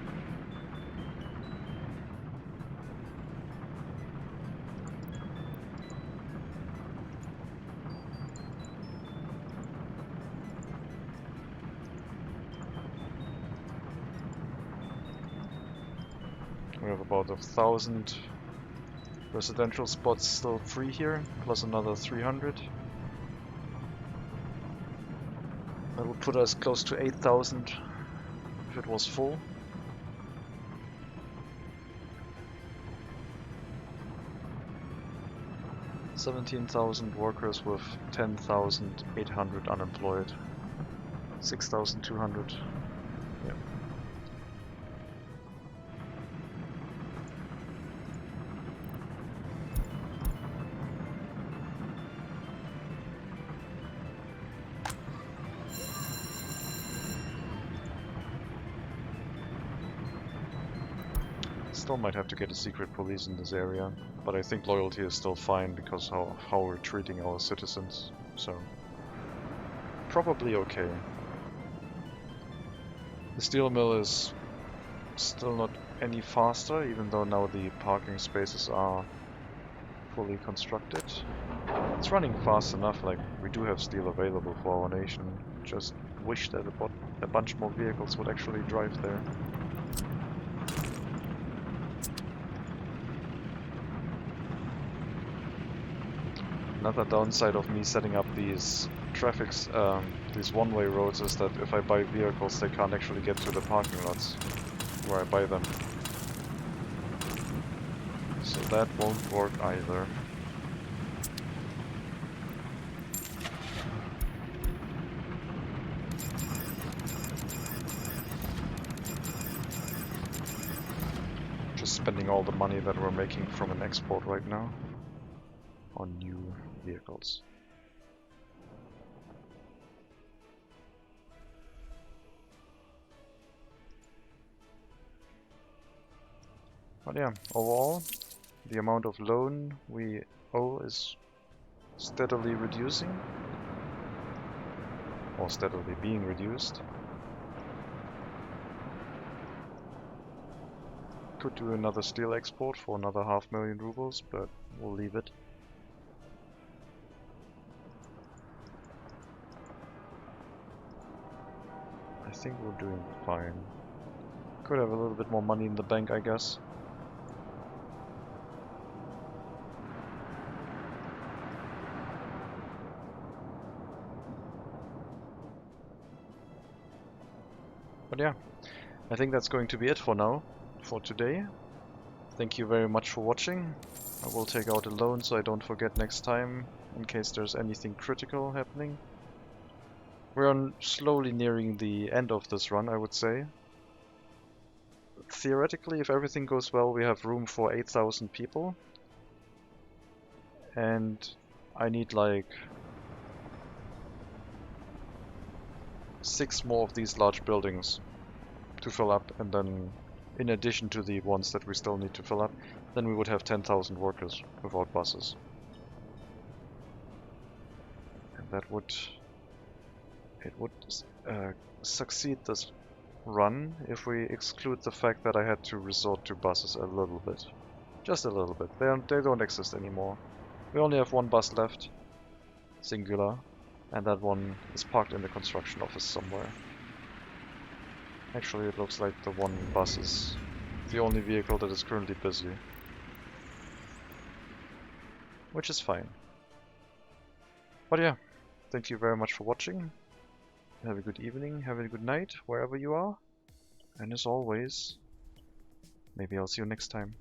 We have about 1,000 residential spots still free here, plus another 300. That would put us close to 8,000 if it was full. $17,000 workers with 10,800 unemployed. 6,200. Yeah. Still might have to get a secret police in this area, but I think loyalty is still fine because how we're treating our citizens, so probably okay. The steel mill is still not any faster, even though now the parking spaces are fully constructed. It's running fast enough, like we do have steel available for our nation. Just wish that a bunch more vehicles would actually drive there. Another downside of me setting up these these one-way roads is that if I buy vehicles, they can't actually get to the parking lots where I buy them. So that won't work either. Just spending all the money that we're making from an export right now on new vehicles. But yeah, overall, the amount of loan we owe is steadily reducing, or steadily being reduced. Could do another steel export for another 500,000 rubles, but we'll leave it. I think we're doing fine. Could have a little bit more money in the bank, I guess. But yeah, I think that's going to be it for now, for today. Thank you very much for watching. I will take out a loan so I don't forget next time, in case there's anything critical happening. We're slowly nearing the end of this run, I would say. Theoretically, if everything goes well, we have room for 8,000 people. And I need like 6 more of these large buildings to fill up, and then in addition to the ones that we still need to fill up, then we would have 10,000 workers without buses. And that would succeed this run if we exclude the fact that I had to resort to buses a little bit. Just a little bit. They don't exist anymore. We only have one bus left, singular, and that one is parked in the construction office somewhere. Actually, it looks like the one bus is the only vehicle that is currently busy. Which is fine. But yeah, thank you very much for watching. Have a good evening, have a good night, wherever you are. And as always, maybe I'll see you next time.